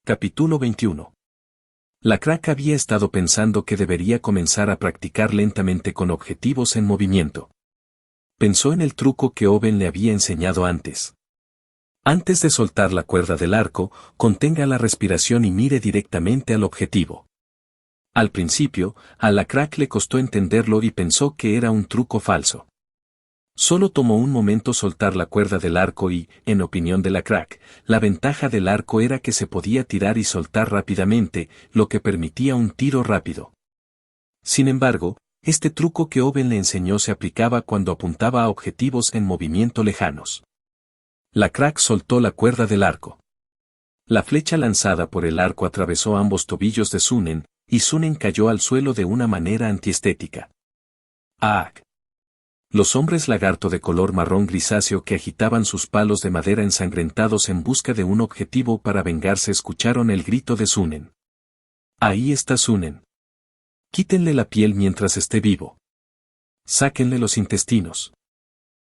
Capítulo 21. La crack había estado pensando que debería comenzar a practicar lentamente con objetivos en movimiento. Pensó en el truco que Owen le había enseñado antes. Antes de soltar la cuerda del arco, contenga la respiración y mire directamente al objetivo. Al principio, a la crack le costó entenderlo y pensó que era un truco falso. Solo tomó un momento soltar la cuerda del arco y, en opinión de la crack, la ventaja del arco era que se podía tirar y soltar rápidamente, lo que permitía un tiro rápido. Sin embargo, este truco que Owen le enseñó se aplicaba cuando apuntaba a objetivos en movimiento lejanos. La crack soltó la cuerda del arco. La flecha lanzada por el arco atravesó ambos tobillos de Sunen, y Sunen cayó al suelo de una manera antiestética. ¡Ah! Los hombres lagarto de color marrón grisáceo que agitaban sus palos de madera ensangrentados en busca de un objetivo para vengarse escucharon el grito de Sunen. Ahí está Sunen. Quítenle la piel mientras esté vivo. Sáquenle los intestinos.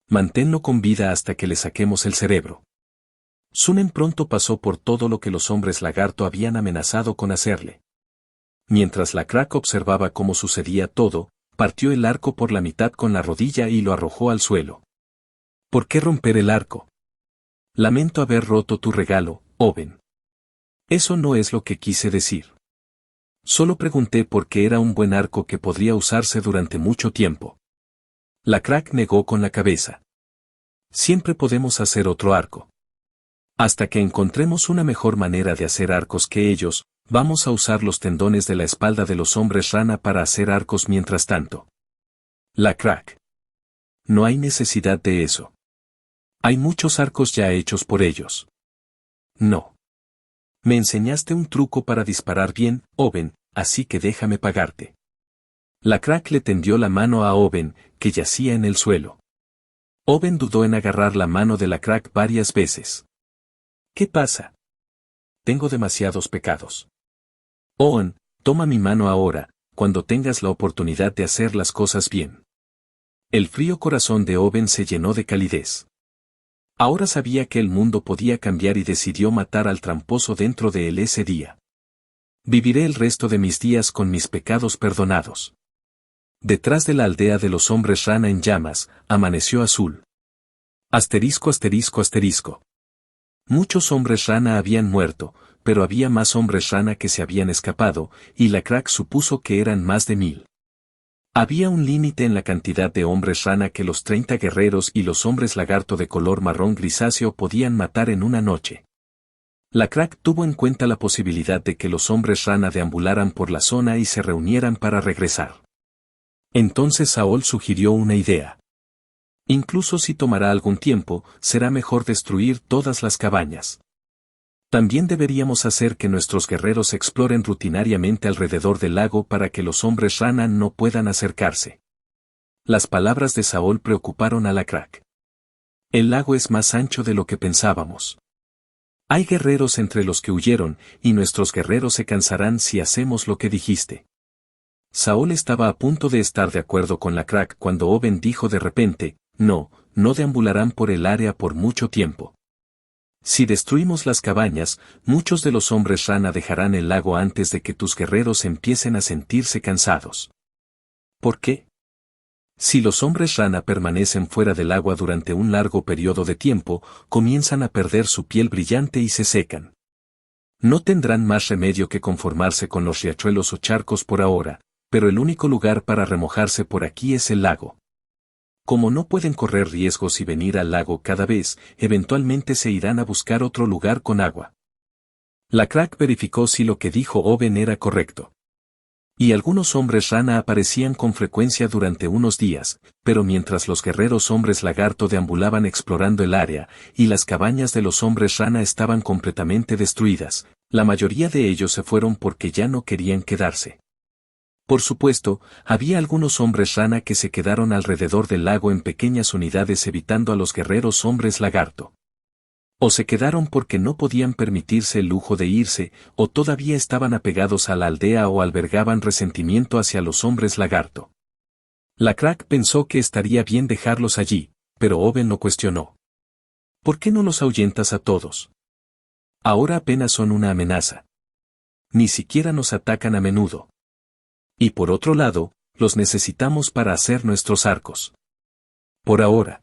Manténlo con vida hasta que le saquemos el cerebro. Sunen pronto pasó por todo lo que los hombres lagarto habían amenazado con hacerle. Mientras la crack observaba cómo sucedía todo, partió el arco por la mitad con la rodilla y lo arrojó al suelo. ¿Por qué romper el arco? Lamento haber roto tu regalo, Owen. Eso no es lo que quise decir. Solo pregunté por qué era un buen arco que podría usarse durante mucho tiempo. La crack negó con la cabeza. Siempre podemos hacer otro arco. Hasta que encontremos una mejor manera de hacer arcos que ellos, vamos a usar los tendones de la espalda de los hombres rana para hacer arcos mientras tanto. La crack. No hay necesidad de eso. Hay muchos arcos ya hechos por ellos. No. Me enseñaste un truco para disparar bien, Owen, así que déjame pagarte. La crack le tendió la mano a Owen, que yacía en el suelo. Owen dudó en agarrar la mano de la crack varias veces. ¿Qué pasa? Tengo demasiados pecados. Owen, toma mi mano ahora, cuando tengas la oportunidad de hacer las cosas bien. El frío corazón de Owen se llenó de calidez. Ahora sabía que el mundo podía cambiar y decidió matar al tramposo dentro de él ese día. Viviré el resto de mis días con mis pecados perdonados. Detrás de la aldea de los hombres rana en llamas, amaneció azul. Asterisco asterisco asterisco. Muchos hombres rana habían muerto, pero había más hombres rana que se habían escapado, y la crack supuso que eran más de 1000. Había un límite en la cantidad de hombres rana que los 30 guerreros y los hombres lagarto de color marrón grisáceo podían matar en una noche. La crack tuvo en cuenta la posibilidad de que los hombres rana deambularan por la zona y se reunieran para regresar. Entonces Saul sugirió una idea. Incluso si tomará algún tiempo, será mejor destruir todas las cabañas. También deberíamos hacer que nuestros guerreros exploren rutinariamente alrededor del lago para que los hombres rana no puedan acercarse. Las palabras de Saul preocuparon a la crack. El lago es más ancho de lo que pensábamos. Hay guerreros entre los que huyeron, y nuestros guerreros se cansarán si hacemos lo que dijiste. Saul estaba a punto de estar de acuerdo con la crack cuando Owen dijo de repente, no deambularán por el área por mucho tiempo. Si destruimos las cabañas, muchos de los hombres rana dejarán el lago antes de que tus guerreros empiecen a sentirse cansados. ¿Por qué? Si los hombres rana permanecen fuera del agua durante un largo periodo de tiempo, comienzan a perder su piel brillante y se secan. No tendrán más remedio que conformarse con los riachuelos o charcos por ahora, pero el único lugar para remojarse por aquí es el lago. Como no pueden correr riesgos y venir al lago cada vez, eventualmente se irán a buscar otro lugar con agua. La crack verificó si lo que dijo Owen era correcto. Y algunos hombres rana aparecían con frecuencia durante unos días, pero mientras los guerreros hombres lagarto deambulaban explorando el área, y las cabañas de los hombres rana estaban completamente destruidas, la mayoría de ellos se fueron porque ya no querían quedarse. Por supuesto, había algunos hombres rana que se quedaron alrededor del lago en pequeñas unidades evitando a los guerreros hombres lagarto. O se quedaron porque no podían permitirse el lujo de irse, o todavía estaban apegados a la aldea o albergaban resentimiento hacia los hombres lagarto. La crack pensó que estaría bien dejarlos allí, pero Owen lo cuestionó. ¿Por qué no los ahuyentas a todos? Ahora apenas son una amenaza. Ni siquiera nos atacan a menudo. Y por otro lado, los necesitamos para hacer nuestros arcos. Por ahora.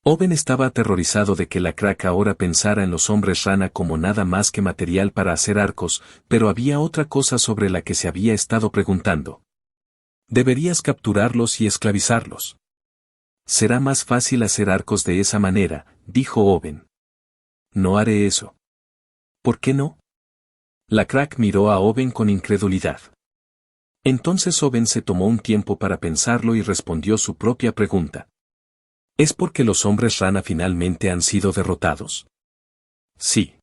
Owen estaba aterrorizado de que la crack ahora pensara en los hombres rana como nada más que material para hacer arcos, pero había otra cosa sobre la que se había estado preguntando. Deberías capturarlos y esclavizarlos. Será más fácil hacer arcos de esa manera, dijo Owen. No haré eso. ¿Por qué no? La crack miró a Owen con incredulidad. Entonces Owen se tomó un tiempo para pensarlo y respondió su propia pregunta. ¿Es porque los hombres rana finalmente han sido derrotados? Sí.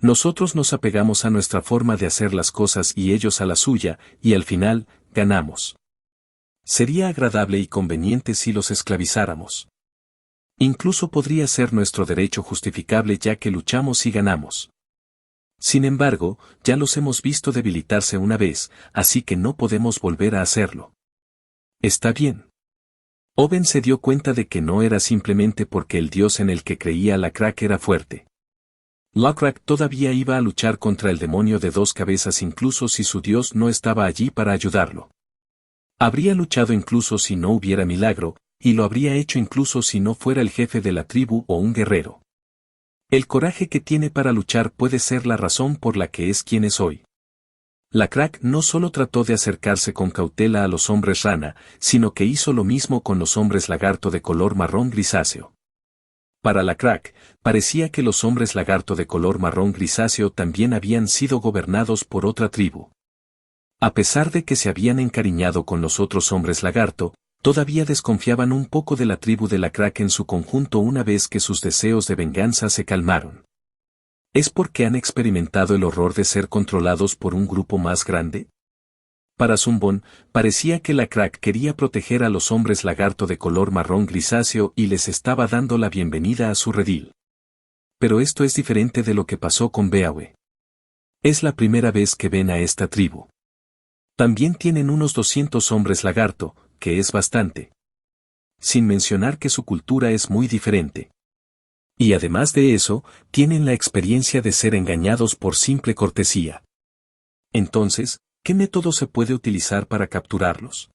Nosotros nos apegamos a nuestra forma de hacer las cosas y ellos a la suya, y al final, ganamos. Sería agradable y conveniente si los esclavizáramos. Incluso podría ser nuestro derecho justificable ya que luchamos y ganamos. Sin embargo, ya los hemos visto debilitarse una vez, así que no podemos volver a hacerlo. Está bien. Owen se dio cuenta de que no era simplemente porque el dios en el que creía la crack era fuerte. La crack todavía iba a luchar contra el demonio de dos cabezas incluso si su dios no estaba allí para ayudarlo. Habría luchado incluso si no hubiera milagro, y lo habría hecho incluso si no fuera el jefe de la tribu o un guerrero. El coraje que tiene para luchar puede ser la razón por la que es quien es hoy. La crack no solo trató de acercarse con cautela a los hombres rana, sino que hizo lo mismo con los hombres lagarto de color marrón grisáceo. Para la crack, parecía que los hombres lagarto de color marrón grisáceo también habían sido gobernados por otra tribu. A pesar de que se habían encariñado con los otros hombres lagarto, todavía desconfiaban un poco de la tribu de la crack en su conjunto una vez que sus deseos de venganza se calmaron. ¿Es porque han experimentado el horror de ser controlados por un grupo más grande? Para Zumbón, parecía que la crack quería proteger a los hombres lagarto de color marrón grisáceo y les estaba dando la bienvenida a su redil. Pero esto es diferente de lo que pasó con Beawe. Es la primera vez que ven a esta tribu. También tienen unos 200 hombres lagarto, que es bastante. Sin mencionar que su cultura es muy diferente. Y además de eso, tienen la experiencia de ser engañados por simple cortesía. Entonces, ¿qué método se puede utilizar para capturarlos?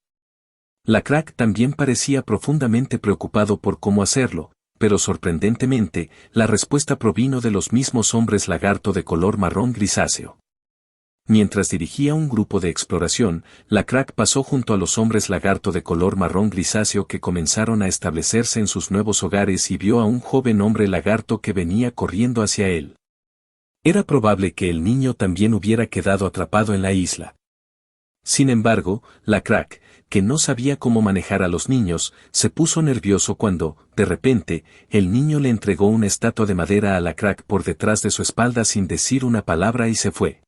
La crack también parecía profundamente preocupado por cómo hacerlo, pero sorprendentemente, la respuesta provino de los mismos hombres lagarto de color marrón grisáceo. Mientras dirigía un grupo de exploración, la crack pasó junto a los hombres lagarto de color marrón grisáceo que comenzaron a establecerse en sus nuevos hogares y vio a un joven hombre lagarto que venía corriendo hacia él. Era probable que el niño también hubiera quedado atrapado en la isla. Sin embargo, la crack, que no sabía cómo manejar a los niños, se puso nervioso cuando, de repente, el niño le entregó una estatua de madera a la crack por detrás de su espalda sin decir una palabra y se fue.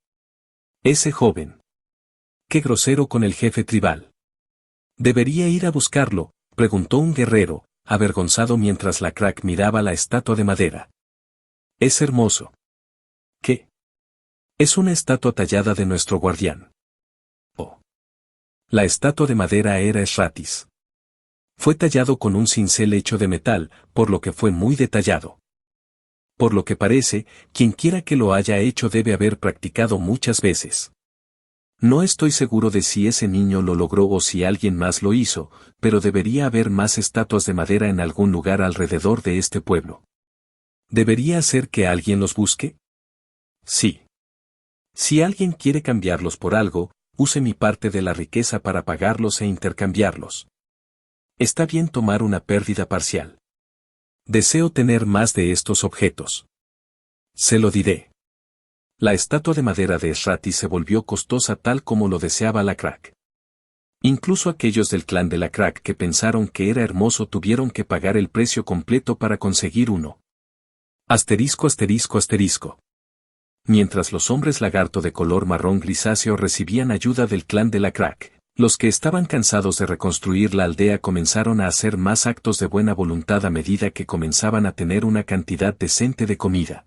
Ese joven. Qué grosero con el jefe tribal. ¿Debería ir a buscarlo?, preguntó un guerrero, avergonzado mientras la crack miraba la estatua de madera. Es hermoso. ¿Qué? Es una estatua tallada de nuestro guardián. Oh. La estatua de madera era Esratis. Fue tallado con un cincel hecho de metal, por lo que fue muy detallado. Por lo que parece, quienquiera que lo haya hecho debe haber practicado muchas veces. No estoy seguro de si ese niño lo logró o si alguien más lo hizo, pero debería haber más estatuas de madera en algún lugar alrededor de este pueblo. ¿Debería hacer que alguien los busque? Sí. Si alguien quiere cambiarlos por algo, use mi parte de la riqueza para pagarlos e intercambiarlos. Está bien tomar una pérdida parcial. Deseo tener más de estos objetos. Se lo diré. La estatua de madera de Esrati se volvió costosa tal como lo deseaba la crack. Incluso aquellos del clan de la crack que pensaron que era hermoso tuvieron que pagar el precio completo para conseguir uno. Asterisco asterisco asterisco. Mientras los hombres lagarto de color marrón grisáceo recibían ayuda del clan de la crack, los que estaban cansados de reconstruir la aldea comenzaron a hacer más actos de buena voluntad a medida que comenzaban a tener una cantidad decente de comida.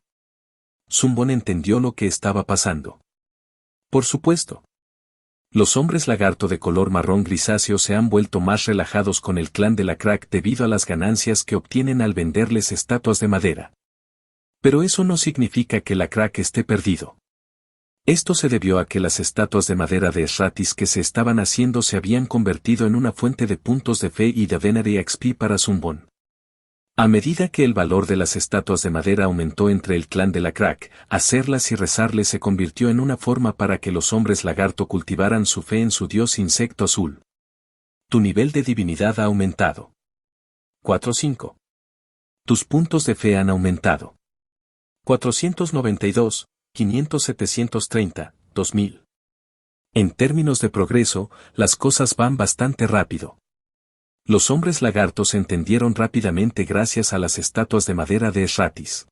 Zumbón entendió lo que estaba pasando. Por supuesto. Los hombres lagarto de color marrón grisáceo se han vuelto más relajados con el clan de la crack debido a las ganancias que obtienen al venderles estatuas de madera. Pero eso no significa que la crack esté perdido. Esto se debió a que las estatuas de madera de Sratis que se estaban haciendo se habían convertido en una fuente de puntos de fe y de Venery XP para Zumbon. A medida que el valor de las estatuas de madera aumentó entre el clan de la crack, hacerlas y rezarles se convirtió en una forma para que los hombres lagarto cultivaran su fe en su dios insecto azul. Tu nivel de divinidad ha aumentado. 4.5. Tus puntos de fe han aumentado. 492, 500, 730, 2000. En términos de progreso, las cosas van bastante rápido. Los hombres lagartos entendieron rápidamente gracias a las estatuas de madera de Sratis.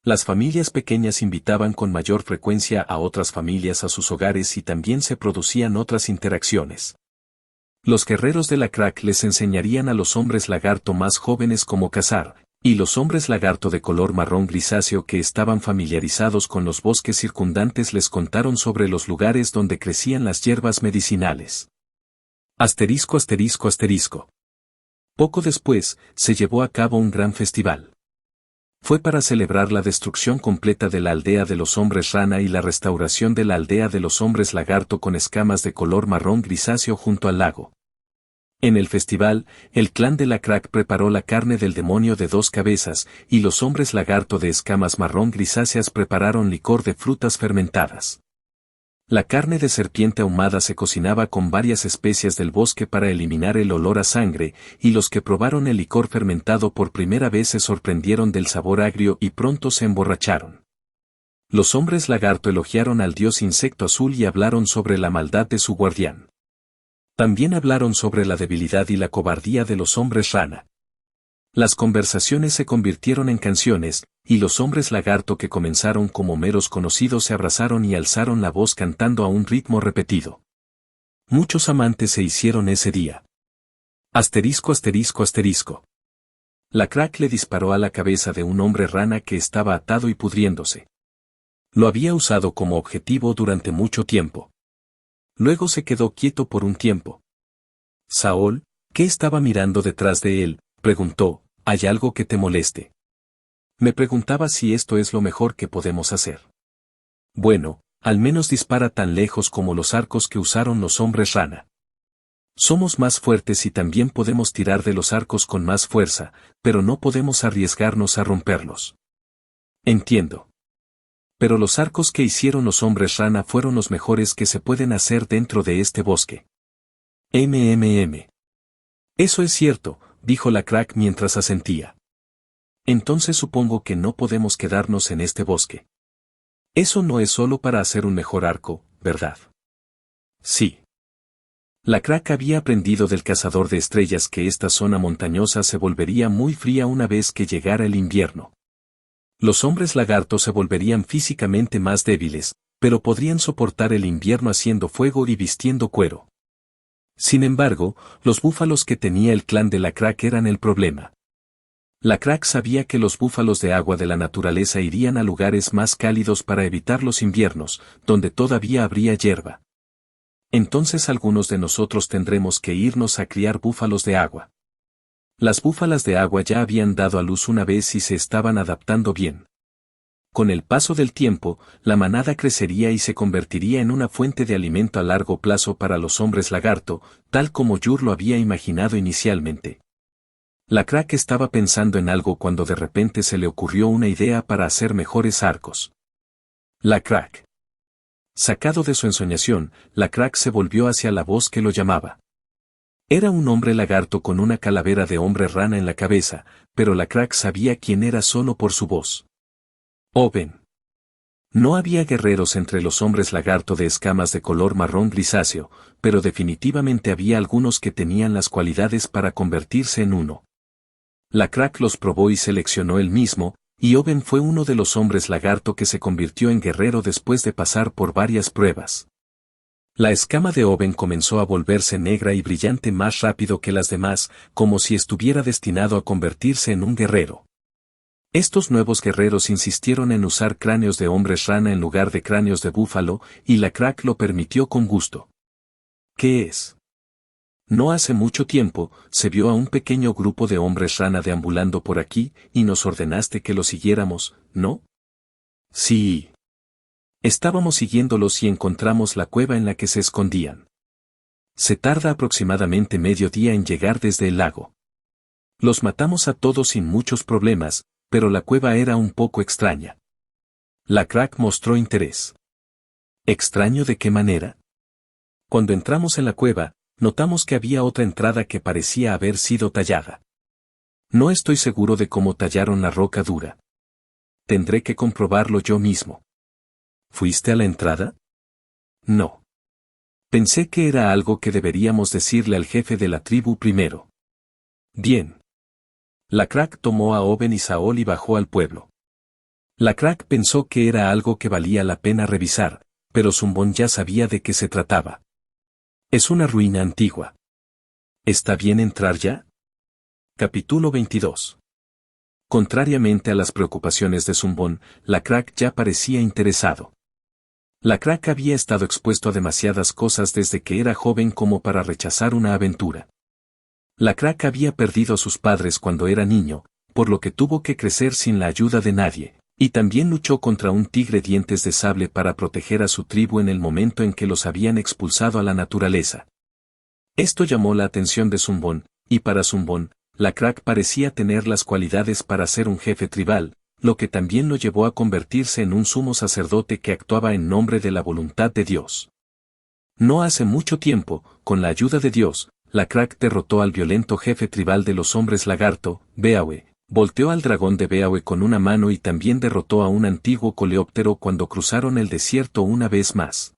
Las familias pequeñas invitaban con mayor frecuencia a otras familias a sus hogares y también se producían otras interacciones. Los guerreros de la crack les enseñarían a los hombres lagarto más jóvenes cómo cazar, y los hombres lagarto de color marrón grisáceo que estaban familiarizados con los bosques circundantes les contaron sobre los lugares donde crecían las hierbas medicinales. Asterisco, asterisco, asterisco. Poco después, se llevó a cabo un gran festival. Fue para celebrar la destrucción completa de la aldea de los hombres rana y la restauración de la aldea de los hombres lagarto con escamas de color marrón grisáceo junto al lago. En el festival, el clan de la crack preparó la carne del demonio de 2 cabezas, y los hombres lagarto de escamas marrón grisáceas prepararon licor de frutas fermentadas. La carne de serpiente ahumada se cocinaba con varias especias del bosque para eliminar el olor a sangre, y los que probaron el licor fermentado por primera vez se sorprendieron del sabor agrio y pronto se emborracharon. Los hombres lagarto elogiaron al dios insecto azul y hablaron sobre la maldad de su guardián. También hablaron sobre la debilidad y la cobardía de los hombres rana. Las conversaciones se convirtieron en canciones, y los hombres lagarto que comenzaron como meros conocidos se abrazaron y alzaron la voz cantando a un ritmo repetido. Muchos amantes se hicieron ese día. Asterisco, asterisco, asterisco. La crack le disparó a la cabeza de un hombre rana que estaba atado y pudriéndose. Lo había usado como objetivo durante mucho tiempo. Luego se quedó quieto por un tiempo. Saul, ¿qué estaba mirando detrás de él?, preguntó. ¿Hay algo que te moleste? Me preguntaba si esto es lo mejor que podemos hacer. Bueno, al menos dispara tan lejos como los arcos que usaron los hombres rana. Somos más fuertes y también podemos tirar de los arcos con más fuerza, pero no podemos arriesgarnos a romperlos. Entiendo. Pero los arcos que hicieron los hombres rana fueron los mejores que se pueden hacer dentro de este bosque. Eso es cierto, dijo la crack mientras asentía. Entonces supongo que no podemos quedarnos en este bosque. Eso no es solo para hacer un mejor arco, ¿verdad? Sí. La crack había aprendido del cazador de estrellas que esta zona montañosa se volvería muy fría una vez que llegara el invierno. Los hombres lagartos se volverían físicamente más débiles, pero podrían soportar el invierno haciendo fuego y vistiendo cuero. Sin embargo, los búfalos que tenía el clan de la crack eran el problema. La crack sabía que los búfalos de agua de la naturaleza irían a lugares más cálidos para evitar los inviernos, donde todavía habría hierba. Entonces algunos de nosotros tendremos que irnos a criar búfalos de agua. Las búfalas de agua ya habían dado a luz una vez y se estaban adaptando bien. Con el paso del tiempo, la manada crecería y se convertiría en una fuente de alimento a largo plazo para los hombres lagarto, tal como Yur lo había imaginado inicialmente. La crack estaba pensando en algo cuando de repente se le ocurrió una idea para hacer mejores arcos. La crack. Sacado de su ensoñación, la crack se volvió hacia la voz que lo llamaba. Era un hombre lagarto con una calavera de hombre rana en la cabeza, pero la crack sabía quién era solo por su voz. Oben. No había guerreros entre los hombres lagarto de escamas de color marrón grisáceo, pero definitivamente había algunos que tenían las cualidades para convertirse en uno. La crack los probó y seleccionó él mismo, y Oben fue uno de los hombres lagarto que se convirtió en guerrero después de pasar por varias pruebas. La escama de Oben comenzó a volverse negra y brillante más rápido que las demás, como si estuviera destinado a convertirse en un guerrero. Estos nuevos guerreros insistieron en usar cráneos de hombres rana en lugar de cráneos de búfalo, y la crack lo permitió con gusto. ¿Qué es? No hace mucho tiempo, se vio a un pequeño grupo de hombres rana deambulando por aquí, y nos ordenaste que los siguiéramos, ¿no? Sí. Estábamos siguiéndolos y encontramos la cueva en la que se escondían. Se tarda aproximadamente medio día en llegar desde el lago. Los matamos a todos sin muchos problemas, pero la cueva era un poco extraña. La crack mostró interés. ¿Extraño de qué manera? Cuando entramos en la cueva, notamos que había otra entrada que parecía haber sido tallada. No estoy seguro de cómo tallaron la roca dura. Tendré que comprobarlo yo mismo. ¿Fuiste a la entrada? No. Pensé que era algo que deberíamos decirle al jefe de la tribu primero. Bien. La crack tomó a Oben y Saol y bajó al pueblo. La crack pensó que era algo que valía la pena revisar, pero Zumbón ya sabía de qué se trataba. Es una ruina antigua. ¿Está bien entrar ya? Capítulo 22. Contrariamente a las preocupaciones de Zumbón, la crack ya parecía interesado. La crack había estado expuesto a demasiadas cosas desde que era joven como para rechazar una aventura. La crack había perdido a sus padres cuando era niño, por lo que tuvo que crecer sin la ayuda de nadie, y también luchó contra un tigre dientes de sable para proteger a su tribu en el momento en que los habían expulsado a la naturaleza. Esto llamó la atención de Zumbón, y para Zumbón, la crack parecía tener las cualidades para ser un jefe tribal, lo que también lo llevó a convertirse en un sumo sacerdote que actuaba en nombre de la voluntad de Dios. No hace mucho tiempo, con la ayuda de Dios, la crack derrotó al violento jefe tribal de los hombres lagarto, Beawe, volteó al dragón de Beawe con una mano y también derrotó a un antiguo coleóptero cuando cruzaron el desierto una vez más.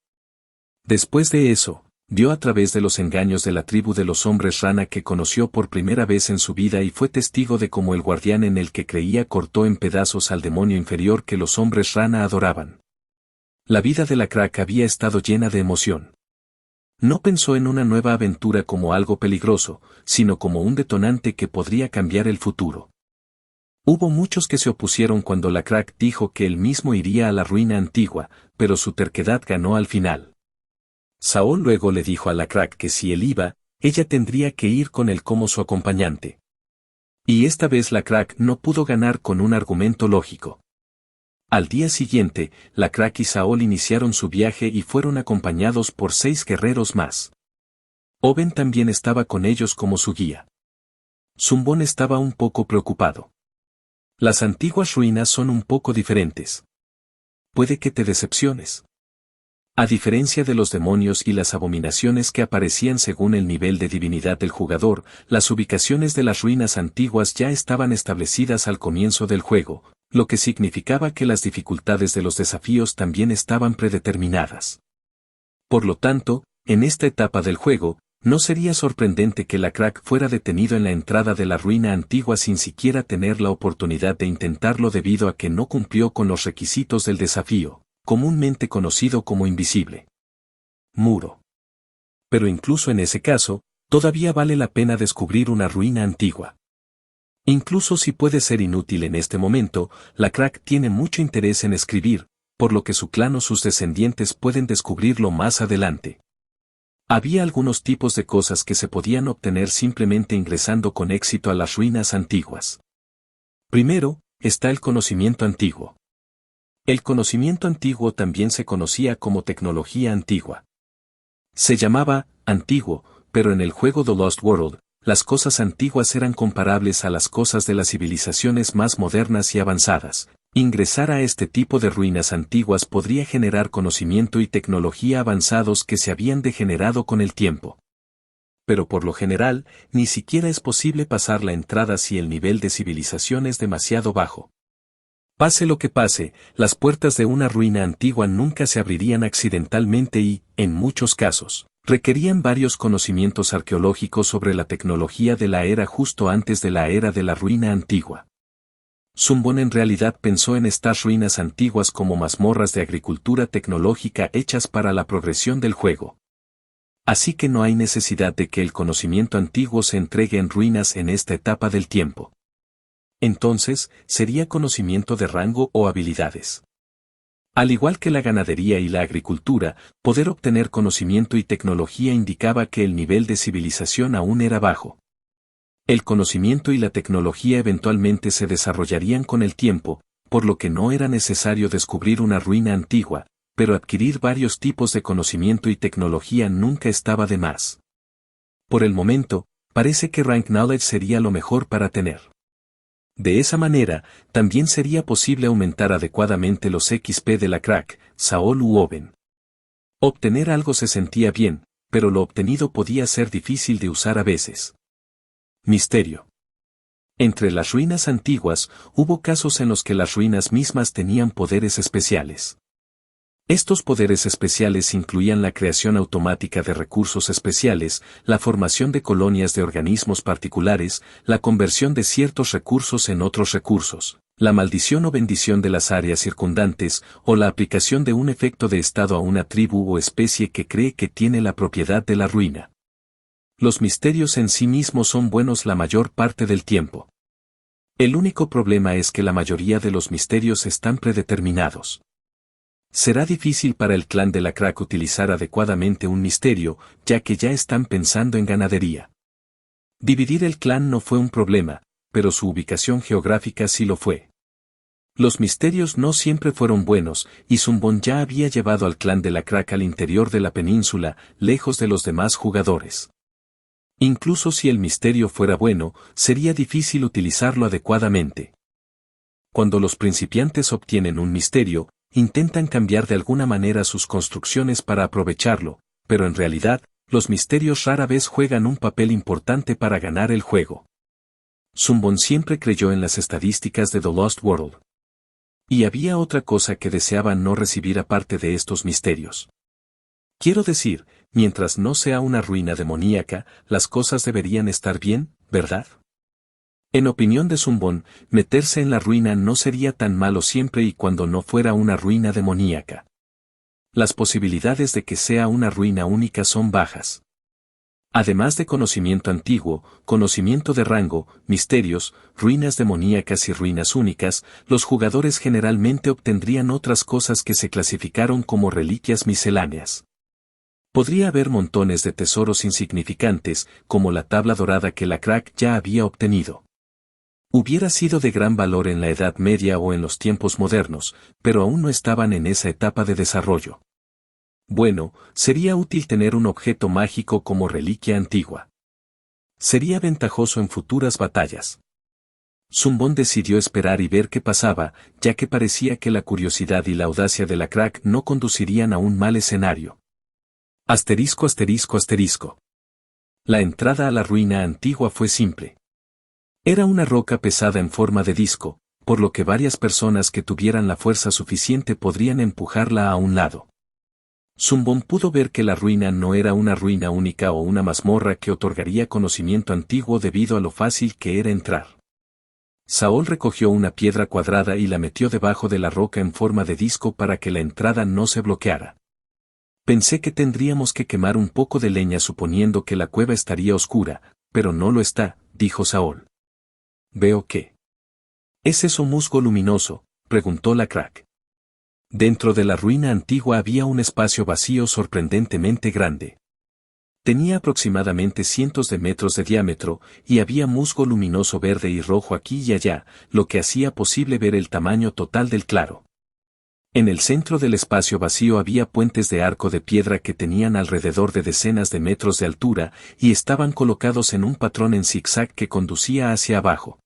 Después de eso, vio a través de los engaños de la tribu de los hombres rana que conoció por primera vez en su vida y fue testigo de cómo el guardián en el que creía cortó en pedazos al demonio inferior que los hombres rana adoraban. La vida de la crack había estado llena de emoción. No pensó en una nueva aventura como algo peligroso, sino como un detonante que podría cambiar el futuro. Hubo muchos que se opusieron cuando la crack dijo que él mismo iría a la ruina antigua, pero su terquedad ganó al final. Saol luego le dijo a la crack que si él iba, ella tendría que ir con él como su acompañante. Y esta vez la crack no pudo ganar con un argumento lógico. Al día siguiente, la crack y Saol iniciaron su viaje y fueron acompañados por 6 guerreros más. Oben también estaba con ellos como su guía. Zumbón estaba un poco preocupado. Las antiguas ruinas son un poco diferentes. Puede que te decepciones. A diferencia de los demonios y las abominaciones que aparecían según el nivel de divinidad del jugador, las ubicaciones de las ruinas antiguas ya estaban establecidas al comienzo del juego, lo que significaba que las dificultades de los desafíos también estaban predeterminadas. Por lo tanto, en esta etapa del juego, no sería sorprendente que la crack fuera detenido en la entrada de la ruina antigua sin siquiera tener la oportunidad de intentarlo debido a que no cumplió con los requisitos del desafío, comúnmente conocido como invisible. Muro. Pero incluso en ese caso, todavía vale la pena descubrir una ruina antigua. Incluso si puede ser inútil en este momento, la crack tiene mucho interés en escribir, por lo que su clan o sus descendientes pueden descubrirlo más adelante. Había algunos tipos de cosas que se podían obtener simplemente ingresando con éxito a las ruinas antiguas. Primero, está el conocimiento antiguo. El conocimiento antiguo también se conocía como tecnología antigua. Se llamaba antiguo, pero en el juego The Lost World, las cosas antiguas eran comparables a las cosas de las civilizaciones más modernas y avanzadas. Ingresar a este tipo de ruinas antiguas podría generar conocimiento y tecnología avanzados que se habían degenerado con el tiempo. Pero por lo general, ni siquiera es posible pasar la entrada si el nivel de civilización es demasiado bajo. Pase lo que pase, las puertas de una ruina antigua nunca se abrirían accidentalmente y, en muchos casos, requerían varios conocimientos arqueológicos sobre la tecnología de la era justo antes de la era de la ruina antigua. Zumbón en realidad pensó en estas ruinas antiguas como mazmorras de agricultura tecnológica hechas para la progresión del juego. Así que no hay necesidad de que el conocimiento antiguo se entregue en ruinas en esta etapa del tiempo. Entonces, sería conocimiento de rango o habilidades. Al igual que la ganadería y la agricultura, poder obtener conocimiento y tecnología indicaba que el nivel de civilización aún era bajo. El conocimiento y la tecnología eventualmente se desarrollarían con el tiempo, por lo que no era necesario descubrir una ruina antigua, pero adquirir varios tipos de conocimiento y tecnología nunca estaba de más. Por el momento, parece que Rank Knowledge sería lo mejor para tener. De esa manera, también sería posible aumentar adecuadamente los XP de la crack, Saul u Owen. Obtener algo se sentía bien, pero lo obtenido podía ser difícil de usar a veces. Misterio. Entre las ruinas antiguas, hubo casos en los que las ruinas mismas tenían poderes especiales. Estos poderes especiales incluían la creación automática de recursos especiales, la formación de colonias de organismos particulares, la conversión de ciertos recursos en otros recursos, la maldición o bendición de las áreas circundantes, o la aplicación de un efecto de estado a una tribu o especie que cree que tiene la propiedad de la ruina. Los misterios en sí mismos son buenos la mayor parte del tiempo. El único problema es que la mayoría de los misterios están predeterminados. Será difícil para el clan de la crack utilizar adecuadamente un misterio, ya que ya están pensando en ganadería. Dividir el clan no fue un problema, pero su ubicación geográfica sí lo fue. Los misterios no siempre fueron buenos, y Zumbon ya había llevado al clan de la crack al interior de la península, lejos de los demás jugadores. Incluso si el misterio fuera bueno, sería difícil utilizarlo adecuadamente. Cuando los principiantes obtienen un misterio, intentan cambiar de alguna manera sus construcciones para aprovecharlo, pero en realidad, los misterios rara vez juegan un papel importante para ganar el juego. Zumbon siempre creyó en las estadísticas de The Lost World. Y había otra cosa que deseaba no recibir aparte de estos misterios. Quiero decir, mientras no sea una ruina demoníaca, las cosas deberían estar bien, ¿verdad? En opinión de Zumbon, meterse en la ruina no sería tan malo siempre y cuando no fuera una ruina demoníaca. Las posibilidades de que sea una ruina única son bajas. Además de conocimiento antiguo, conocimiento de rango, misterios, ruinas demoníacas y ruinas únicas, los jugadores generalmente obtendrían otras cosas que se clasificaron como reliquias misceláneas. Podría haber montones de tesoros insignificantes, como la tabla dorada que la crack ya había obtenido. Hubiera sido de gran valor en la Edad Media o en los tiempos modernos, pero aún no estaban en esa etapa de desarrollo. Bueno, sería útil tener un objeto mágico como reliquia antigua. Sería ventajoso en futuras batallas. Zumbon decidió esperar y ver qué pasaba, ya que parecía que la curiosidad y la audacia de la crack no conducirían a un mal escenario. Asterisco asterisco asterisco. La entrada a la ruina antigua fue simple. Era una roca pesada en forma de disco, por lo que varias personas que tuvieran la fuerza suficiente podrían empujarla a un lado. Zumbon pudo ver que la ruina no era una ruina única o una mazmorra que otorgaría conocimiento antiguo debido a lo fácil que era entrar. Saul recogió una piedra cuadrada y la metió debajo de la roca en forma de disco para que la entrada no se bloqueara. Pensé que tendríamos que quemar un poco de leña suponiendo que la cueva estaría oscura, pero no lo está, dijo Saul. Veo que. ¿Es eso musgo luminoso?, preguntó la crack. Dentro de la ruina antigua había un espacio vacío sorprendentemente grande. Tenía aproximadamente cientos de metros de diámetro, y había musgo luminoso verde y rojo aquí y allá, lo que hacía posible ver el tamaño total del claro. En el centro del espacio vacío había puentes de arco de piedra que tenían alrededor de decenas de metros de altura, y estaban colocados en un patrón en zigzag que conducía hacia abajo.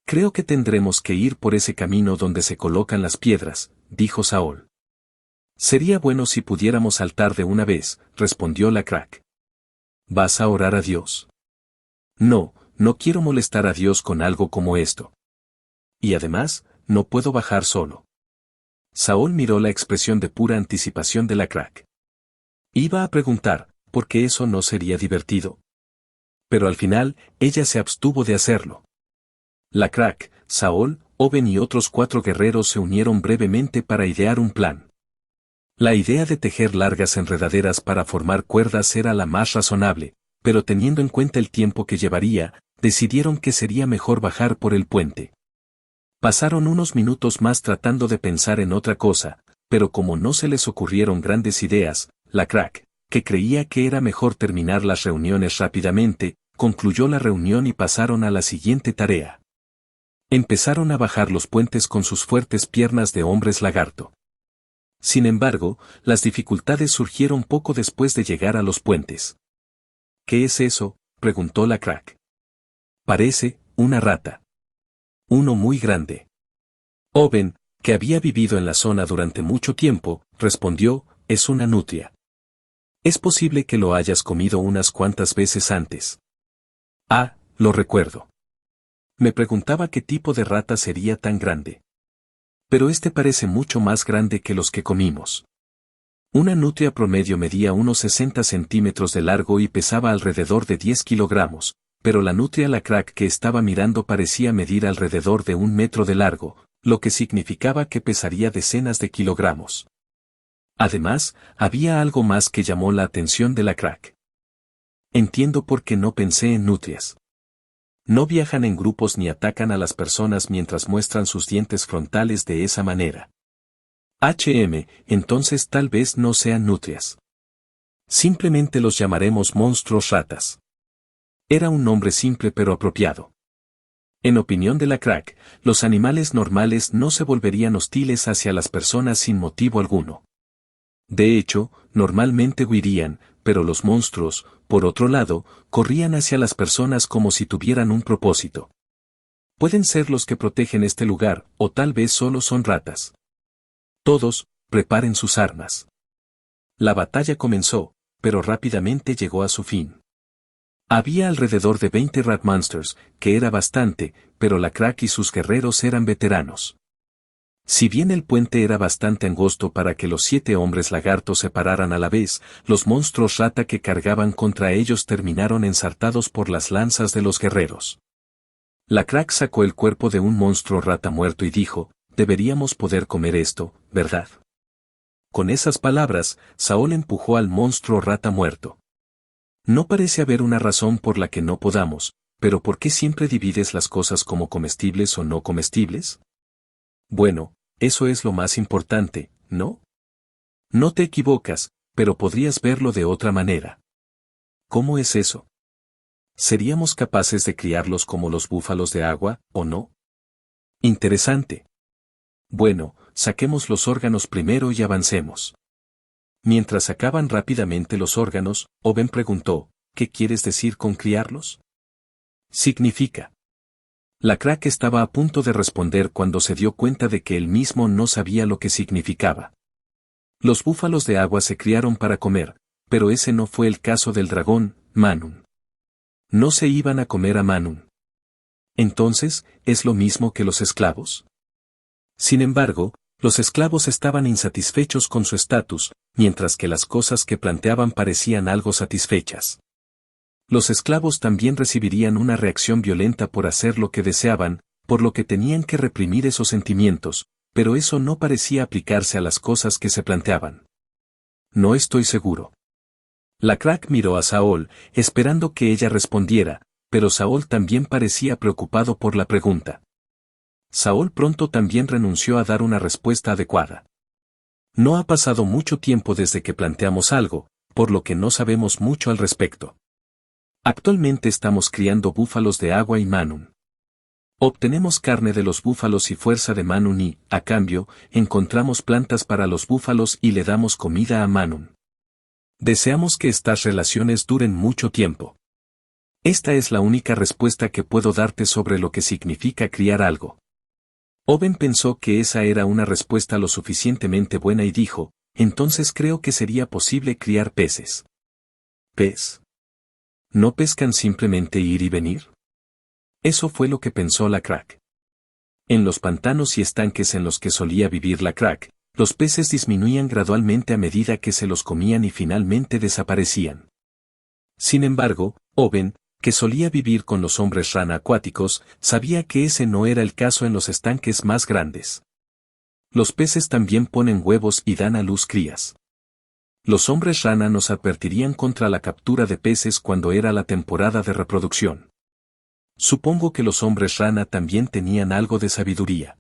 Creo que tendremos que ir por ese camino donde se colocan las piedras, dijo Saul. Sería bueno si pudiéramos saltar de una vez, respondió la crack. ¿Vas a orar a Dios? No, no quiero molestar a Dios con algo como esto. Y además, no puedo bajar solo. Saul miró la expresión de pura anticipación de la crack. Iba a preguntar, ¿por qué eso no sería divertido? Pero al final, ella se abstuvo de hacerlo. La crack, Saul, Owen y otros 4 guerreros se unieron brevemente para idear un plan. La idea de tejer largas enredaderas para formar cuerdas era la más razonable, pero teniendo en cuenta el tiempo que llevaría, decidieron que sería mejor bajar por el puente. Pasaron unos minutos más tratando de pensar en otra cosa, pero como no se les ocurrieron grandes ideas, la crack, que creía que era mejor terminar las reuniones rápidamente, concluyó la reunión y pasaron a la siguiente tarea. Empezaron a bajar los puentes con sus fuertes piernas de hombres lagarto. Sin embargo, las dificultades surgieron poco después de llegar a los puentes. ¿Qué es eso?, preguntó la crack. Parece una rata. Uno muy grande. Owen, que había vivido en la zona durante mucho tiempo, respondió, es una nutria. Es posible que lo hayas comido unas cuantas veces antes. Ah, lo recuerdo. Me preguntaba qué tipo de rata sería tan grande. Pero este parece mucho más grande que los que comimos. Una nutria promedio medía unos 60 centímetros de largo y pesaba alrededor de 10 kilogramos, pero la nutria la crack que estaba mirando parecía medir alrededor de 1 metro de largo, lo que significaba que pesaría decenas de kilogramos. Además, había algo más que llamó la atención de la crack. Entiendo por qué no pensé en nutrias. No viajan en grupos ni atacan a las personas mientras muestran sus dientes frontales de esa manera. Entonces tal vez no sean nutrias. Simplemente los llamaremos monstruos ratas. Era un nombre simple pero apropiado. En opinión de la crack, los animales normales no se volverían hostiles hacia las personas sin motivo alguno. De hecho, normalmente huirían, pero los monstruos, por otro lado, corrían hacia las personas como si tuvieran un propósito. Pueden ser los que protegen este lugar, o tal vez solo son ratas. Todos, preparen sus armas. La batalla comenzó, pero rápidamente llegó a su fin. Había alrededor de 20 Rat Monsters, que era bastante, pero la crack y sus guerreros eran veteranos. Si bien el puente era bastante angosto para que los 7 hombres lagartos se pararan a la vez, los monstruos rata que cargaban contra ellos terminaron ensartados por las lanzas de los guerreros. La crack sacó el cuerpo de un monstruo rata muerto y dijo, deberíamos poder comer esto, ¿verdad? Con esas palabras, Saul empujó al monstruo rata muerto. No parece haber una razón por la que no podamos, pero ¿por qué siempre divides las cosas como comestibles o no comestibles? Bueno, eso es lo más importante, ¿no? No te equivocas, pero podrías verlo de otra manera. ¿Cómo es eso? ¿Seríamos capaces de criarlos como los búfalos de agua, o no? Interesante. Bueno, saquemos los órganos primero y avancemos. Mientras sacaban rápidamente los órganos, Owen preguntó, ¿qué quieres decir con criarlos? Significa. La crack estaba a punto de responder cuando se dio cuenta de que él mismo no sabía lo que significaba. Los búfalos de agua se criaron para comer, pero ese no fue el caso del dragón, Manun. No se iban a comer a Manun. Entonces, ¿es lo mismo que los esclavos? Sin embargo, los esclavos estaban insatisfechos con su estatus, mientras que las cosas que planteaban parecían algo satisfechas. Los esclavos también recibirían una reacción violenta por hacer lo que deseaban, por lo que tenían que reprimir esos sentimientos, pero eso no parecía aplicarse a las cosas que se planteaban. No estoy seguro. La crack miró a Saul, esperando que ella respondiera, pero Saul también parecía preocupado por la pregunta. Saul pronto también renunció a dar una respuesta adecuada. No ha pasado mucho tiempo desde que planteamos algo, por lo que no sabemos mucho al respecto. Actualmente estamos criando búfalos de agua y Manun. Obtenemos carne de los búfalos y fuerza de Manun y, a cambio, encontramos plantas para los búfalos y le damos comida a Manun. Deseamos que estas relaciones duren mucho tiempo. Esta es la única respuesta que puedo darte sobre lo que significa criar algo. Owen pensó que esa era una respuesta lo suficientemente buena y dijo, entonces creo que sería posible criar peces. ¿Pez? ¿No pescan simplemente ir y venir? Eso fue lo que pensó la crack. En los pantanos y estanques en los que solía vivir la crack, los peces disminuían gradualmente a medida que se los comían y finalmente desaparecían. Sin embargo, Owen, que solía vivir con los hombres rana acuáticos, sabía que ese no era el caso en los estanques más grandes. Los peces también ponen huevos y dan a luz crías. Los hombres rana nos advertirían contra la captura de peces cuando era la temporada de reproducción. Supongo que los hombres rana también tenían algo de sabiduría.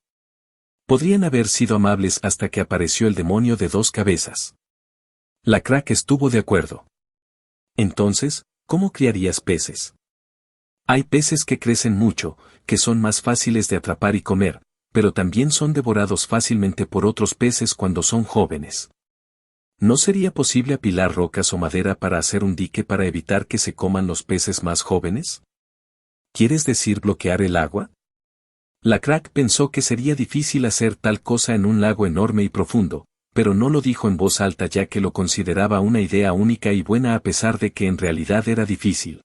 Podrían haber sido amables hasta que apareció el demonio de 2 cabezas. La crack estuvo de acuerdo. Entonces, ¿cómo criarías peces? Hay peces que crecen mucho, que son más fáciles de atrapar y comer, pero también son devorados fácilmente por otros peces cuando son jóvenes. ¿No sería posible apilar rocas o madera para hacer un dique para evitar que se coman los peces más jóvenes? ¿Quieres decir bloquear el agua? La crack pensó que sería difícil hacer tal cosa en un lago enorme y profundo, pero no lo dijo en voz alta ya que lo consideraba una idea única y buena a pesar de que en realidad era difícil.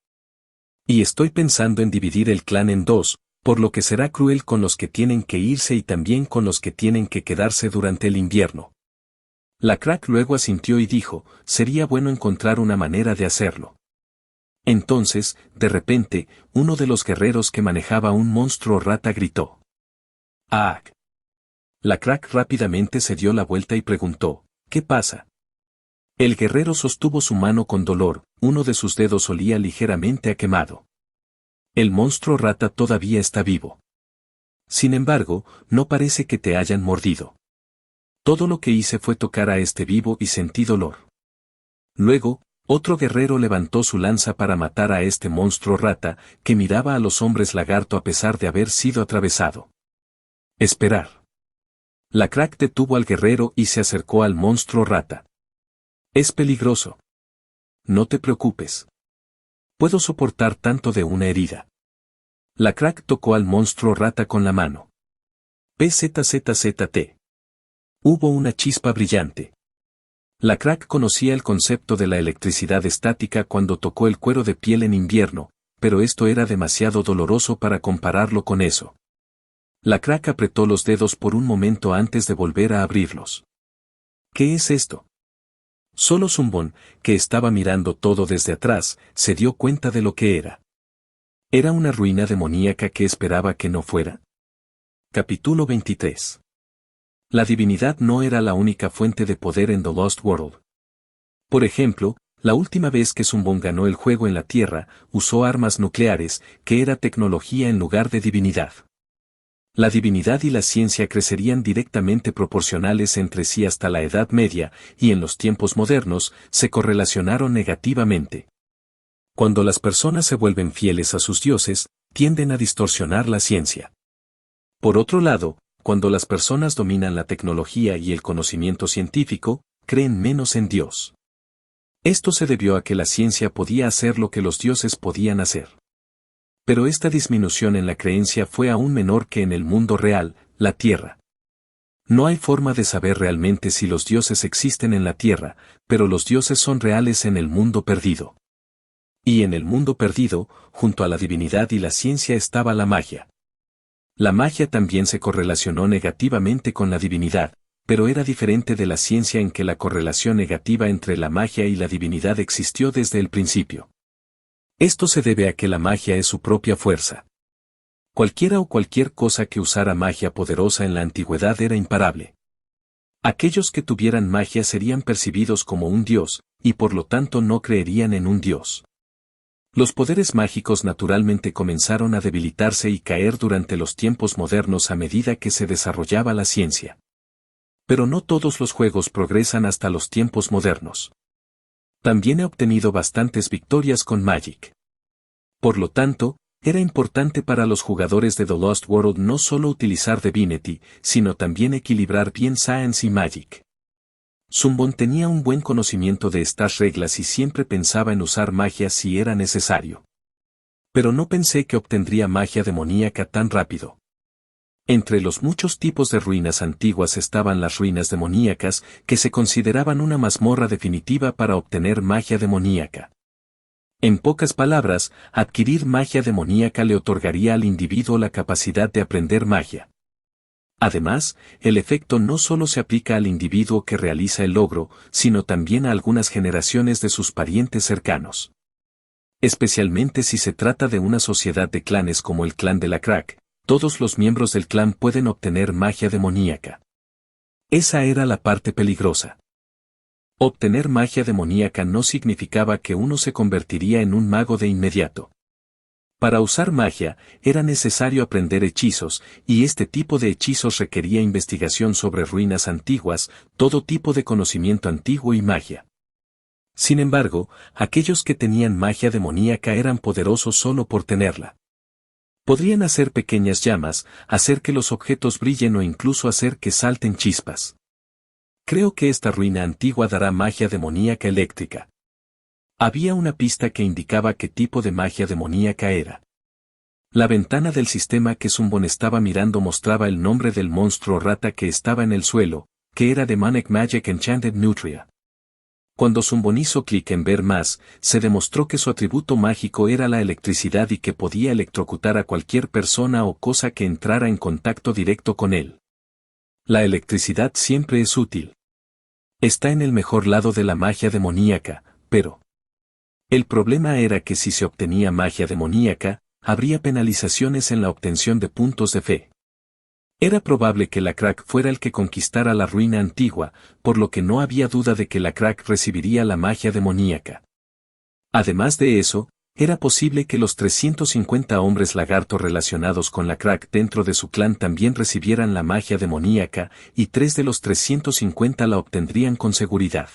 Y estoy pensando en dividir el clan en 2, por lo que será cruel con los que tienen que irse y también con los que tienen que quedarse durante el invierno. La crack luego asintió y dijo, sería bueno encontrar una manera de hacerlo. Entonces, de repente, uno de los guerreros que manejaba un monstruo rata gritó. ¡Ah! La crack rápidamente se dio la vuelta y preguntó, ¿qué pasa? El guerrero sostuvo su mano con dolor, uno de sus dedos olía ligeramente a quemado. El monstruo rata todavía está vivo. Sin embargo, no parece que te hayan mordido. Todo lo que hice fue tocar a este vivo y sentí dolor. Luego, otro guerrero levantó su lanza para matar a este monstruo rata, que miraba a los hombres lagarto a pesar de haber sido atravesado. Esperar. La crack detuvo al guerrero y se acercó al monstruo rata. Es peligroso. No te preocupes. Puedo soportar tanto de una herida. La crack tocó al monstruo rata con la mano. PZZZT. Hubo una chispa brillante. La crack conocía el concepto de la electricidad estática cuando tocó el cuero de piel en invierno, pero esto era demasiado doloroso para compararlo con eso. La crack apretó los dedos por un momento antes de volver a abrirlos. ¿Qué es esto? Solo Zumbón, que estaba mirando todo desde atrás, se dio cuenta de lo que era. ¿Era una ruina demoníaca que esperaba que no fuera? Capítulo 23. La divinidad no era la única fuente de poder en The Lost World. Por ejemplo, la última vez que Zumbón ganó el juego en la Tierra, usó armas nucleares, que era tecnología en lugar de divinidad. La divinidad y la ciencia crecerían directamente proporcionales entre sí hasta la Edad Media, y en los tiempos modernos, se correlacionaron negativamente. Cuando las personas se vuelven fieles a sus dioses, tienden a distorsionar la ciencia. Por otro lado, cuando las personas dominan la tecnología y el conocimiento científico, creen menos en Dios. Esto se debió a que la ciencia podía hacer lo que los dioses podían hacer. Pero esta disminución en la creencia fue aún menor que en el mundo real, la Tierra. No hay forma de saber realmente si los dioses existen en la Tierra, pero los dioses son reales en el mundo perdido. Y en el mundo perdido, junto a la divinidad y la ciencia estaba la magia. La magia también se correlacionó negativamente con la divinidad, pero era diferente de la ciencia en que la correlación negativa entre la magia y la divinidad existió desde el principio. Esto se debe a que la magia es su propia fuerza. Cualquiera o cualquier cosa que usara magia poderosa en la antigüedad era imparable. Aquellos que tuvieran magia serían percibidos como un dios, y por lo tanto no creerían en un dios. Los poderes mágicos naturalmente comenzaron a debilitarse y caer durante los tiempos modernos a medida que se desarrollaba la ciencia. Pero no todos los juegos progresan hasta los tiempos modernos. También he obtenido bastantes victorias con Magic. Por lo tanto, era importante para los jugadores de The Lost World no solo utilizar Divinity, sino también equilibrar bien Science y Magic. Zumbón tenía un buen conocimiento de estas reglas y siempre pensaba en usar magia si era necesario. Pero no pensé que obtendría magia demoníaca tan rápido. Entre los muchos tipos de ruinas antiguas estaban las ruinas demoníacas, que se consideraban una mazmorra definitiva para obtener magia demoníaca. En pocas palabras, adquirir magia demoníaca le otorgaría al individuo la capacidad de aprender magia. Además, el efecto no solo se aplica al individuo que realiza el logro, sino también a algunas generaciones de sus parientes cercanos. Especialmente si se trata de una sociedad de clanes como el clan de la crack, todos los miembros del clan pueden obtener magia demoníaca. Esa era la parte peligrosa. Obtener magia demoníaca no significaba que uno se convertiría en un mago de inmediato. Para usar magia, era necesario aprender hechizos, y este tipo de hechizos requería investigación sobre ruinas antiguas, todo tipo de conocimiento antiguo y magia. Sin embargo, aquellos que tenían magia demoníaca eran poderosos solo por tenerla. Podrían hacer pequeñas llamas, hacer que los objetos brillen o incluso hacer que salten chispas. Creo que esta ruina antigua dará magia demoníaca eléctrica. Había una pista que indicaba qué tipo de magia demoníaca era. La ventana del sistema que Zumbon estaba mirando mostraba el nombre del monstruo rata que estaba en el suelo, que era Demonic Magic Enchanted Nutria. Cuando Zumbon hizo clic en ver más, se demostró que su atributo mágico era la electricidad y que podía electrocutar a cualquier persona o cosa que entrara en contacto directo con él. La electricidad siempre es útil. Está en el mejor lado de la magia demoníaca, pero el problema era que si se obtenía magia demoníaca, habría penalizaciones en la obtención de puntos de fe. Era probable que la Crack fuera el que conquistara la ruina antigua, por lo que no había duda de que la Crack recibiría la magia demoníaca. Además de eso, era posible que los 350 hombres lagarto relacionados con la Crack dentro de su clan también recibieran la magia demoníaca, y 3 de los 350 la obtendrían con seguridad.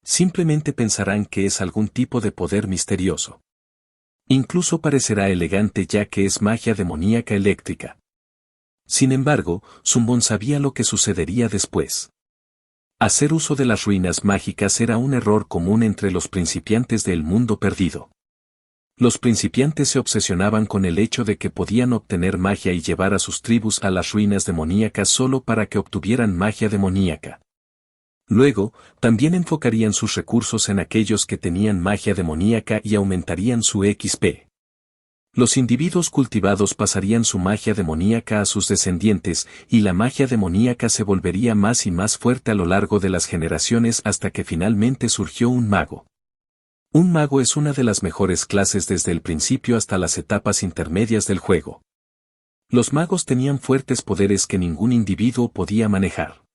Simplemente pensarán que es algún tipo de poder misterioso. Incluso parecerá elegante ya que es magia demoníaca eléctrica. Sin embargo, Zumbon sabía lo que sucedería después. Hacer uso de las ruinas mágicas era un error común entre los principiantes del mundo perdido. Los principiantes se obsesionaban con el hecho de que podían obtener magia y llevar a sus tribus a las ruinas demoníacas solo para que obtuvieran magia demoníaca. Luego, también enfocarían sus recursos en aquellos que tenían magia demoníaca y aumentarían su XP. Los individuos cultivados pasarían su magia demoníaca a sus descendientes, y la magia demoníaca se volvería más y más fuerte a lo largo de las generaciones hasta que finalmente surgió un mago. Un mago es una de las mejores clases desde el principio hasta las etapas intermedias del juego. Los magos tenían fuertes poderes que ningún individuo podía manejar.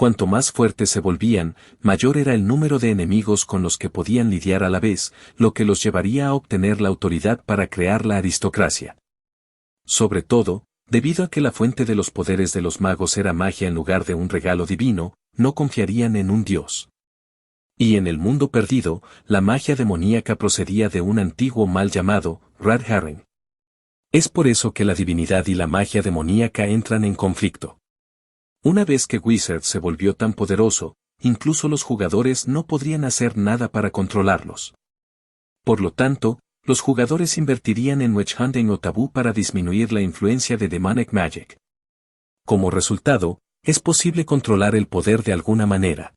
Cuanto más fuertes se volvían, mayor era el número de enemigos con los que podían lidiar a la vez, lo que los llevaría a obtener la autoridad para crear la aristocracia. Sobre todo, debido a que la fuente de los poderes de los magos era magia en lugar de un regalo divino, no confiarían en un dios. Y en el mundo perdido, la magia demoníaca procedía de un antiguo mal llamado Radharren. Es por eso que la divinidad y la magia demoníaca entran en conflicto. Una vez que Wizard se volvió tan poderoso, incluso los jugadores no podrían hacer nada para controlarlos. Por lo tanto, los jugadores invertirían en Witch Hunting o Tabú para disminuir la influencia de Demonic Magic. Como resultado, es posible controlar el poder de alguna manera.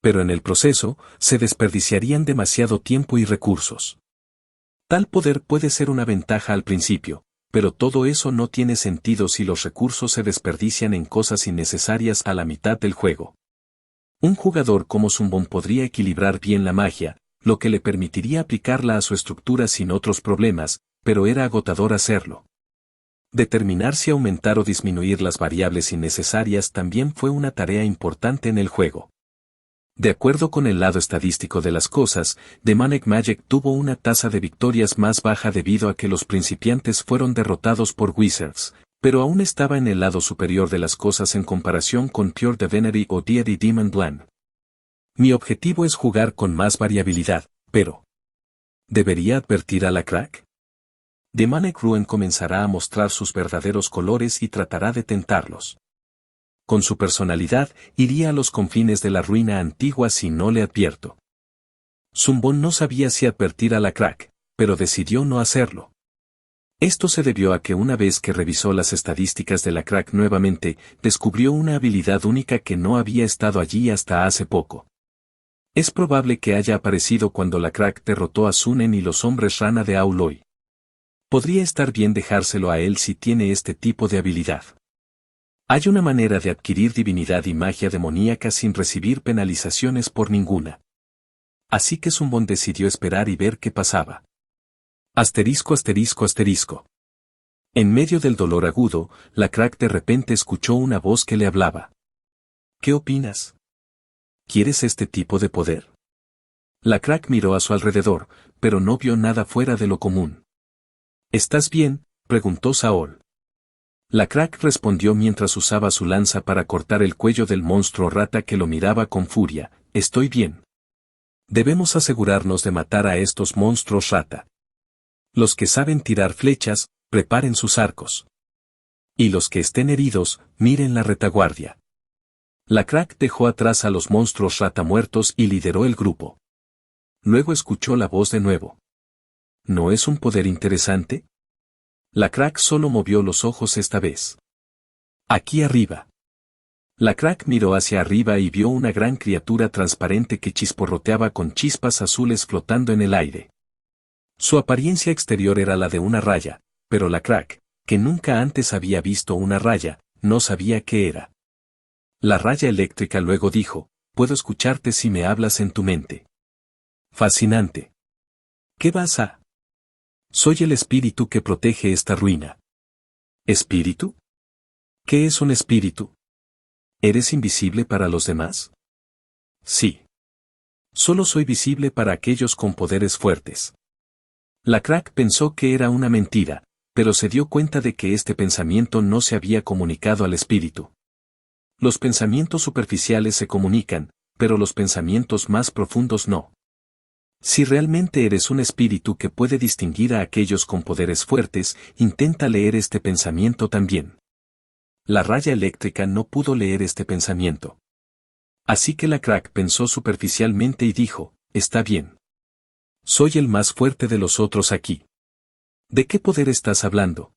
Pero en el proceso, se desperdiciarían demasiado tiempo y recursos. Tal poder puede ser una ventaja al principio, pero todo eso no tiene sentido si los recursos se desperdician en cosas innecesarias a la mitad del juego. Un jugador como Zumbon podría equilibrar bien la magia, lo que le permitiría aplicarla a su estructura sin otros problemas, pero era agotador hacerlo. Determinar si aumentar o disminuir las variables innecesarias también fue una tarea importante en el juego. De acuerdo con el lado estadístico de las cosas, Demonic Magic tuvo una tasa de victorias más baja debido a que los principiantes fueron derrotados por Wizards, pero aún estaba en el lado superior de las cosas en comparación con Pure Divinity o Deity Demon Bland. Mi objetivo es jugar con más variabilidad, pero ¿debería advertir a la Crack? Demonic Ruin comenzará a mostrar sus verdaderos colores y tratará de tentarlos. Con su personalidad, iría a los confines de la ruina antigua si no le advierto. Zumbon no sabía si advertir a la Crack, pero decidió no hacerlo. Esto se debió a que una vez que revisó las estadísticas de la Crack nuevamente, descubrió una habilidad única que no había estado allí hasta hace poco. Es probable que haya aparecido cuando la Crack derrotó a Sunen y los hombres rana de Auloy. Podría estar bien dejárselo a él si tiene este tipo de habilidad. Hay una manera de adquirir divinidad y magia demoníaca sin recibir penalizaciones por ninguna. Así que Zumbon decidió esperar y ver qué pasaba. Asterisco asterisco asterisco. En medio del dolor agudo, la Crack de repente escuchó una voz que le hablaba. ¿Qué opinas? ¿Quieres este tipo de poder? La Crack miró a su alrededor, pero no vio nada fuera de lo común. ¿Estás bien?, preguntó Saul. La crack respondió mientras usaba su lanza para cortar el cuello del monstruo rata que lo miraba con furia. Estoy bien. Debemos asegurarnos de matar a estos monstruos rata. Los que saben tirar flechas, preparen sus arcos. Y los que estén heridos, miren la retaguardia. La crack dejó atrás a los monstruos rata muertos y lideró el grupo. Luego escuchó la voz de nuevo. ¿No es un poder interesante? La crack solo movió los ojos esta vez. Aquí arriba. La crack miró hacia arriba y vio una gran criatura transparente que chisporroteaba con chispas azules flotando en el aire. Su apariencia exterior era la de una raya, pero la crack, que nunca antes había visto una raya, no sabía qué era. La raya eléctrica luego dijo, puedo escucharte si me hablas en tu mente. Fascinante. ¿Qué vas a? Soy el espíritu que protege esta ruina. ¿Espíritu? ¿Qué es un espíritu? ¿Eres invisible para los demás? Sí. Solo soy visible para aquellos con poderes fuertes. La crack pensó que era una mentira, pero se dio cuenta de que este pensamiento no se había comunicado al espíritu. Los pensamientos superficiales se comunican, pero los pensamientos más profundos no. Si realmente eres un espíritu que puede distinguir a aquellos con poderes fuertes, intenta leer este pensamiento también. La raya eléctrica no pudo leer este pensamiento. Así que la crack pensó superficialmente y dijo, está bien. Soy el más fuerte de los otros aquí. ¿De qué poder estás hablando?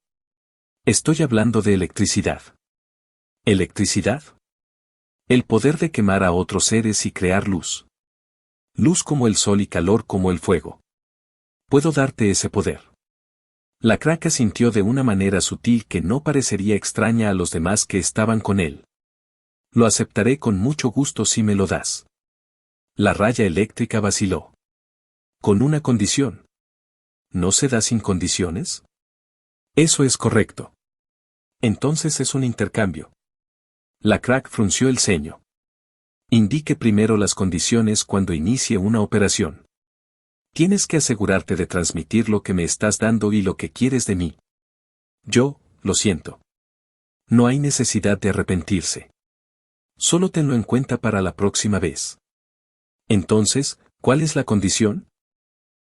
Estoy hablando de electricidad. ¿Electricidad? El poder de quemar a otros seres y crear luz. Luz como el sol y calor como el fuego. Puedo darte ese poder. La crack sintió de una manera sutil que no parecería extraña a los demás que estaban con él. Lo aceptaré con mucho gusto si me lo das. La raya eléctrica vaciló. Con una condición. ¿No se da sin condiciones? Eso es correcto. Entonces es un intercambio. La crack frunció el ceño. Indique primero las condiciones cuando inicie una operación. Tienes que asegurarte de transmitir lo que me estás dando y lo que quieres de mí. Yo, lo siento. No hay necesidad de arrepentirse. Solo tenlo en cuenta para la próxima vez. Entonces, ¿cuál es la condición?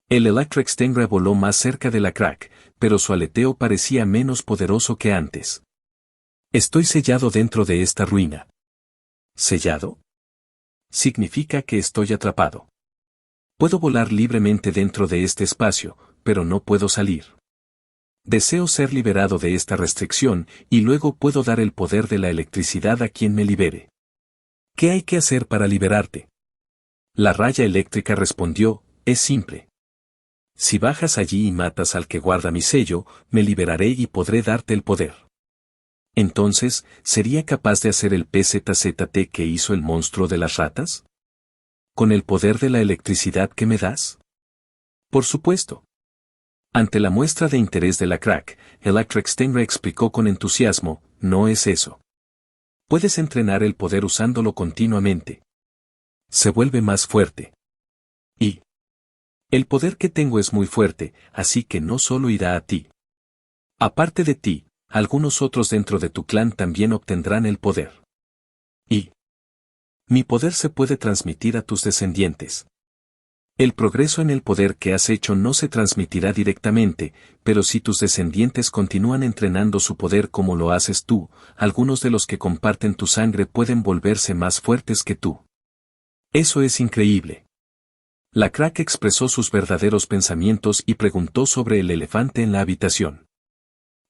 El Electric Stingray voló más cerca de la crack, pero su aleteo parecía menos poderoso que antes. Estoy sellado dentro de esta ruina. ¿Sellado? Significa que estoy atrapado. Puedo volar libremente dentro de este espacio, pero no puedo salir. Deseo ser liberado de esta restricción, y luego puedo dar el poder de la electricidad a quien me libere. ¿Qué hay que hacer para liberarte? La raya eléctrica respondió, es simple. Si bajas allí y matas al que guarda mi sello, me liberaré y podré darte el poder. Entonces, ¿sería capaz de hacer el PZZT que hizo el monstruo de las ratas? ¿Con el poder de la electricidad que me das? Por supuesto. Ante la muestra de interés de la crack, Electric Stingray explicó con entusiasmo, no es eso. Puedes entrenar el poder usándolo continuamente. Se vuelve más fuerte. Y el poder que tengo es muy fuerte, así que no solo irá a ti. Aparte de ti, algunos otros dentro de tu clan también obtendrán el poder. Y mi poder se puede transmitir a tus descendientes. El progreso en el poder que has hecho no se transmitirá directamente, pero si tus descendientes continúan entrenando su poder como lo haces tú, algunos de los que comparten tu sangre pueden volverse más fuertes que tú. Eso es increíble. La crack expresó sus verdaderos pensamientos y preguntó sobre el elefante en la habitación.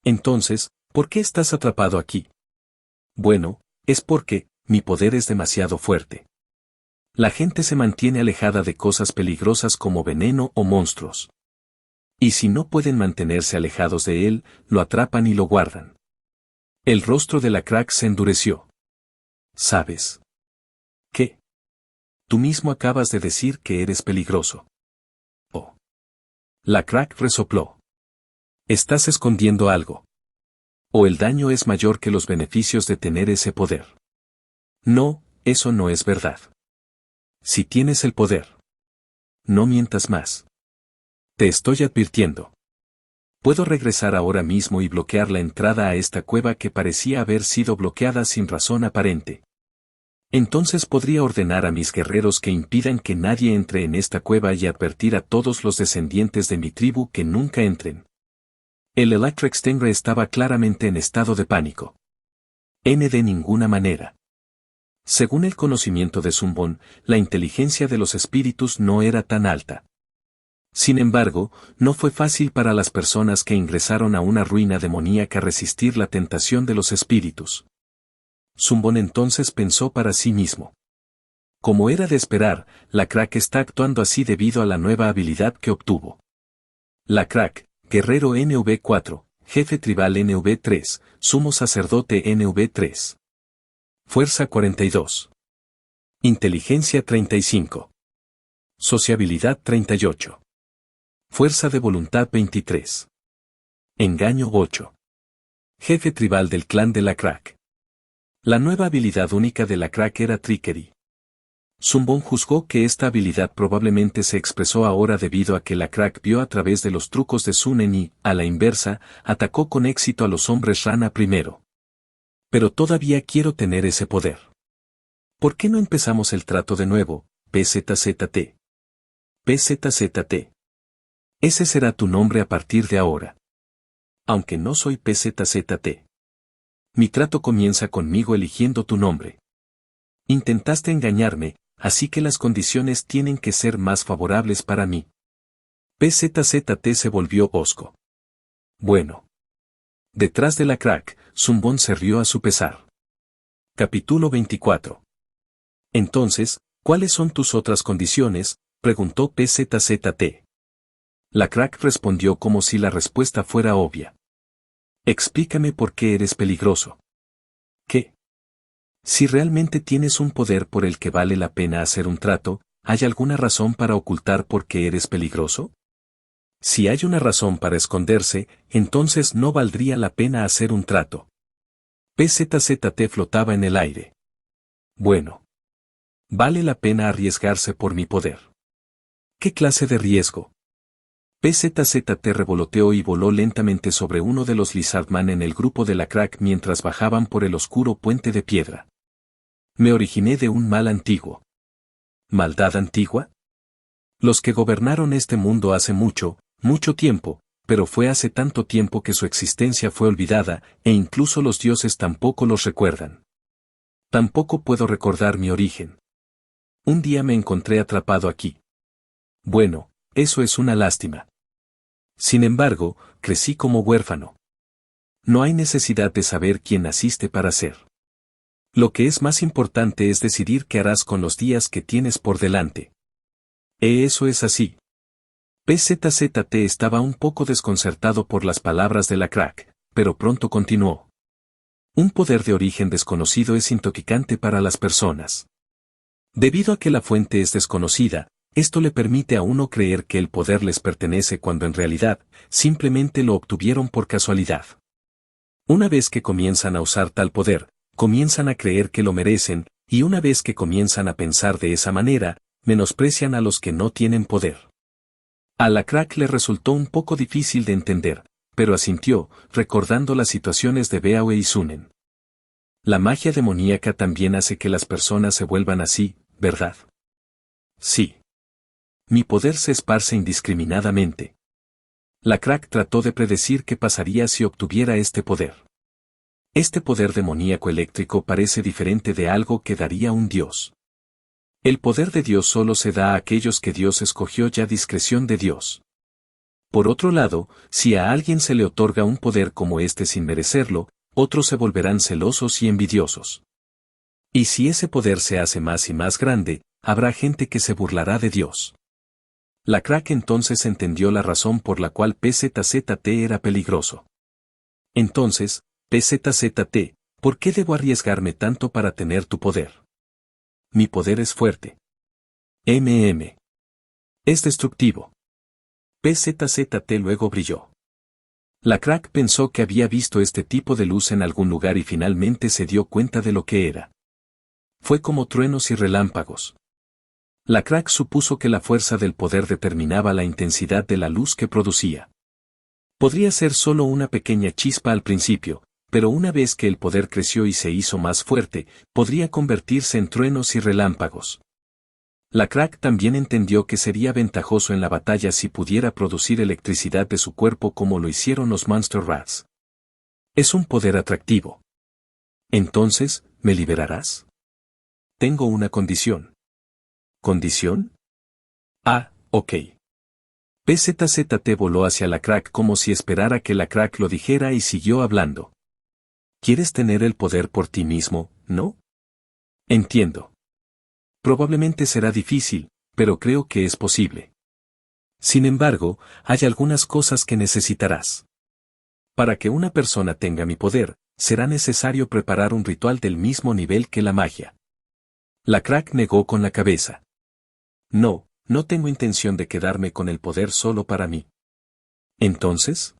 Entonces, ¿por qué estás atrapado aquí? Bueno, es porque mi poder es demasiado fuerte. La gente se mantiene alejada de cosas peligrosas como veneno o monstruos. Y si no pueden mantenerse alejados de él, lo atrapan y lo guardan. El rostro de la crack se endureció. ¿Sabes qué? Tú mismo acabas de decir que eres peligroso. Oh. La crack resopló. Estás escondiendo algo. O el daño es mayor que los beneficios de tener ese poder. No, eso no es verdad. Si tienes el poder. No mientas más. Te estoy advirtiendo. Puedo regresar ahora mismo y bloquear la entrada a esta cueva que parecía haber sido bloqueada sin razón aparente. Entonces podría ordenar a mis guerreros que impidan que nadie entre en esta cueva y advertir a todos los descendientes de mi tribu que nunca entren. El Electric Stingray estaba claramente en estado de pánico. De ninguna manera. Según el conocimiento de Zumbón, la inteligencia de los espíritus no era tan alta. Sin embargo, no fue fácil para las personas que ingresaron a una ruina demoníaca resistir la tentación de los espíritus. Zumbón entonces pensó para sí mismo. Como era de esperar, la Crack está actuando así debido a la nueva habilidad que obtuvo. La Crack, Guerrero NV4, Jefe Tribal NV3, Sumo Sacerdote NV3. Fuerza 42. Inteligencia 35. Sociabilidad 38. Fuerza de voluntad 23. Engaño 8. Jefe tribal del clan de la Crack. La nueva habilidad única de la Crack era Trickery. Zumbón juzgó que esta habilidad probablemente se expresó ahora debido a que la Crack vio a través de los trucos de Zunen y, a la inversa, atacó con éxito a los hombres rana primero. Pero todavía quiero tener ese poder. ¿Por qué no empezamos el trato de nuevo, PZZT? PZZT. Ese será tu nombre a partir de ahora. Aunque no soy PZZT. Mi trato comienza conmigo eligiendo tu nombre. Intentaste engañarme, así que las condiciones tienen que ser más favorables para mí. PZZT se volvió hosco. Bueno. Detrás de la Crack, Zumbón se rió a su pesar. Capítulo 24. Entonces, ¿cuáles son tus otras condiciones?, preguntó PZZT. La Crack respondió como si la respuesta fuera obvia. Explícame por qué eres peligroso. ¿Qué? Si realmente tienes un poder por el que vale la pena hacer un trato, ¿hay alguna razón para ocultar por qué eres peligroso? Si hay una razón para esconderse, entonces no valdría la pena hacer un trato. PZZT flotaba en el aire. Bueno. Vale la pena arriesgarse por mi poder. ¿Qué clase de riesgo? PZZT revoloteó y voló lentamente sobre uno de los Lizardman en el grupo de la Crack mientras bajaban por el oscuro puente de piedra. Me originé de un mal antiguo. ¿Maldad antigua? Los que gobernaron este mundo hace mucho, mucho tiempo, pero fue hace tanto tiempo que su existencia fue olvidada, e incluso los dioses tampoco los recuerdan. Tampoco puedo recordar mi origen. Un día me encontré atrapado aquí. Bueno, eso es una lástima. Sin embargo, crecí como huérfano. No hay necesidad de saber quién naciste para ser. Lo que es más importante es decidir qué harás con los días que tienes por delante. Eso es así. PZZT estaba un poco desconcertado por las palabras de la Crack, pero pronto continuó. Un poder de origen desconocido es intoxicante para las personas. Debido a que la fuente es desconocida, esto le permite a uno creer que el poder les pertenece cuando en realidad, simplemente lo obtuvieron por casualidad. Una vez que comienzan a usar tal poder, comienzan a creer que lo merecen, y una vez que comienzan a pensar de esa manera, menosprecian a los que no tienen poder. A la Crack le resultó un poco difícil de entender, pero asintió, recordando las situaciones de Beawe y Zunen. La magia demoníaca también hace que las personas se vuelvan así, ¿verdad? Sí. Mi poder se esparce indiscriminadamente. La Crack trató de predecir qué pasaría si obtuviera este poder. Este poder demoníaco eléctrico parece diferente de algo que daría un dios. El poder de Dios solo se da a aquellos que Dios escogió ya discreción de Dios. Por otro lado, si a alguien se le otorga un poder como este sin merecerlo, otros se volverán celosos y envidiosos. Y si ese poder se hace más y más grande, habrá gente que se burlará de Dios. La Crack entonces entendió la razón por la cual PZZT era peligroso. Entonces, PZZT, ¿por qué debo arriesgarme tanto para tener tu poder? Mi poder es fuerte. Es destructivo. PZZT luego brilló. La Crack pensó que había visto este tipo de luz en algún lugar y finalmente se dio cuenta de lo que era. Fue como truenos y relámpagos. La Crack supuso que la fuerza del poder determinaba la intensidad de la luz que producía. Podría ser solo una pequeña chispa al principio, pero una vez que el poder creció y se hizo más fuerte, podría convertirse en truenos y relámpagos. La Crack también entendió que sería ventajoso en la batalla si pudiera producir electricidad de su cuerpo como lo hicieron los Monster Rats. Es un poder atractivo. Entonces, ¿me liberarás? Tengo una condición. ¿Condición? Ah, ok. PZZT voló hacia la Crack como si esperara que la Crack lo dijera y siguió hablando. ¿Quieres tener el poder por ti mismo, no? Entiendo. Probablemente será difícil, pero creo que es posible. Sin embargo, hay algunas cosas que necesitarás. Para que una persona tenga mi poder, será necesario preparar un ritual del mismo nivel que la magia. La Crack negó con la cabeza. No, no tengo intención de quedarme con el poder solo para mí. Entonces,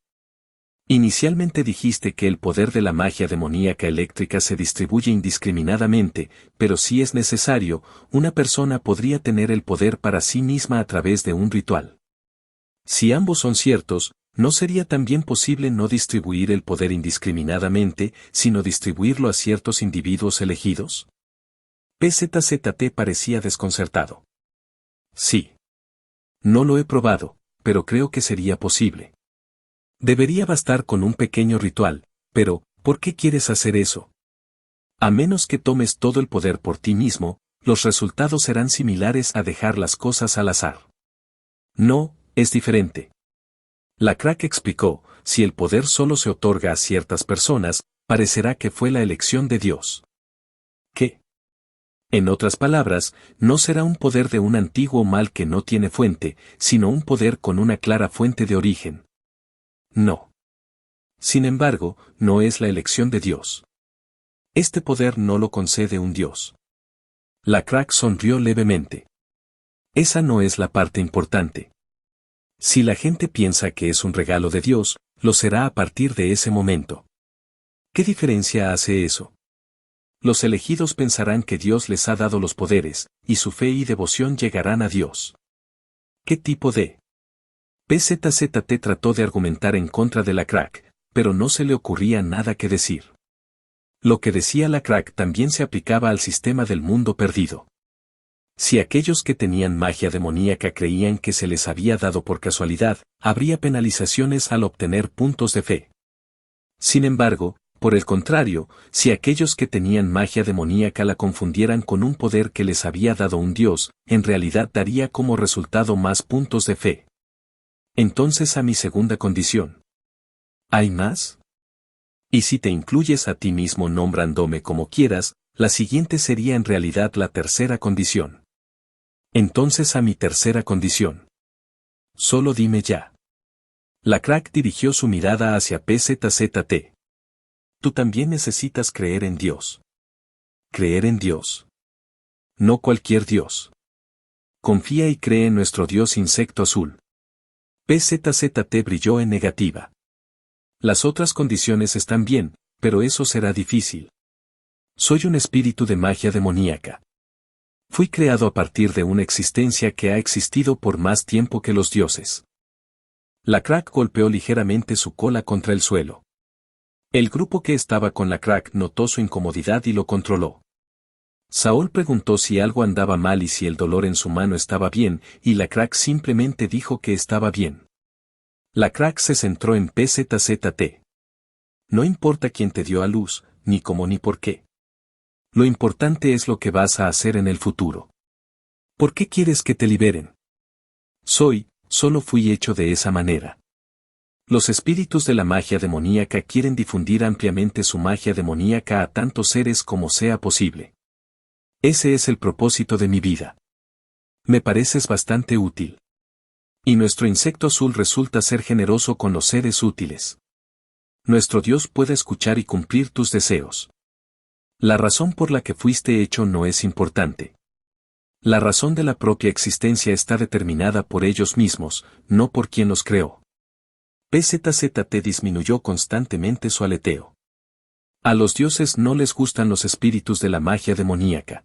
inicialmente dijiste que el poder de la magia demoníaca eléctrica se distribuye indiscriminadamente, pero si es necesario, una persona podría tener el poder para sí misma a través de un ritual. Si ambos son ciertos, ¿no sería también posible no distribuir el poder indiscriminadamente, sino distribuirlo a ciertos individuos elegidos? PZZT parecía desconcertado. Sí. No lo he probado, pero creo que sería posible. Debería bastar con un pequeño ritual, pero, ¿por qué quieres hacer eso? A menos que tomes todo el poder por ti mismo, los resultados serán similares a dejar las cosas al azar. No, es diferente. La Crack explicó, si el poder solo se otorga a ciertas personas, parecerá que fue la elección de Dios. ¿Qué? En otras palabras, no será un poder de un antiguo mal que no tiene fuente, sino un poder con una clara fuente de origen. No. Sin embargo, no es la elección de Dios. Este poder no lo concede un Dios. La Crack sonrió levemente. Esa no es la parte importante. Si la gente piensa que es un regalo de Dios, lo será a partir de ese momento. ¿Qué diferencia hace eso? Los elegidos pensarán que Dios les ha dado los poderes, y su fe y devoción llegarán a Dios. ¿Qué tipo de? PZZT trató de argumentar en contra de la Crack, pero no se le ocurría nada que decir. Lo que decía la Crack también se aplicaba al sistema del mundo perdido. Si aquellos que tenían magia demoníaca creían que se les había dado por casualidad, habría penalizaciones al obtener puntos de fe. Sin embargo, por el contrario, si aquellos que tenían magia demoníaca la confundieran con un poder que les había dado un dios, en realidad daría como resultado más puntos de fe. Entonces a mi segunda condición. ¿Hay más? Y si te incluyes a ti mismo nombrándome como quieras, la siguiente sería en realidad la tercera condición. Entonces a mi tercera condición. Solo dime ya. La Crack dirigió su mirada hacia PZZT. Tú también necesitas creer en Dios. Creer en Dios. No cualquier Dios. Confía y cree en nuestro Dios insecto azul. PZZT brilló en negativa. Las otras condiciones están bien, pero eso será difícil. Soy un espíritu de magia demoníaca. Fui creado a partir de una existencia que ha existido por más tiempo que los dioses. La Crack golpeó ligeramente su cola contra el suelo. El grupo que estaba con la Crack notó su incomodidad y lo controló. Saúl preguntó si algo andaba mal y si el dolor en su mano estaba bien, y la Crack simplemente dijo que estaba bien. La Crack se centró en PZZT. No importa quién te dio a luz, ni cómo ni por qué. Lo importante es lo que vas a hacer en el futuro. ¿Por qué quieres que te liberen? Solo fui hecho de esa manera. Los espíritus de la magia demoníaca quieren difundir ampliamente su magia demoníaca a tantos seres como sea posible. Ese es el propósito de mi vida. Me pareces bastante útil. Y nuestro insecto azul resulta ser generoso con los seres útiles. Nuestro Dios puede escuchar y cumplir tus deseos. La razón por la que fuiste hecho no es importante. La razón de la propia existencia está determinada por ellos mismos, no por quien los creó. PZZT disminuyó constantemente su aleteo. A los dioses no les gustan los espíritus de la magia demoníaca.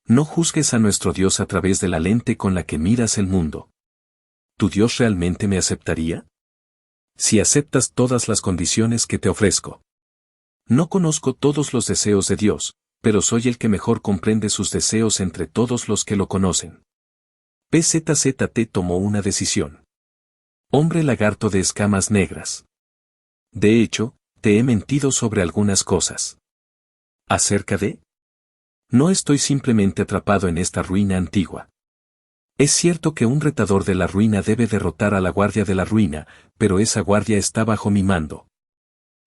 No juzgues a nuestro Dios a través de la lente con la que miras el mundo. ¿Tu Dios realmente me aceptaría? Si aceptas todas las condiciones que te ofrezco. No conozco todos los deseos de Dios, pero soy el que mejor comprende sus deseos entre todos los que lo conocen. PZZT tomó una decisión. Hombre lagarto de escamas negras. De hecho, te he mentido sobre algunas cosas. ¿Acerca de? No estoy simplemente atrapado en esta ruina antigua. Es cierto que un retador de la ruina debe derrotar a la guardia de la ruina, pero esa guardia está bajo mi mando.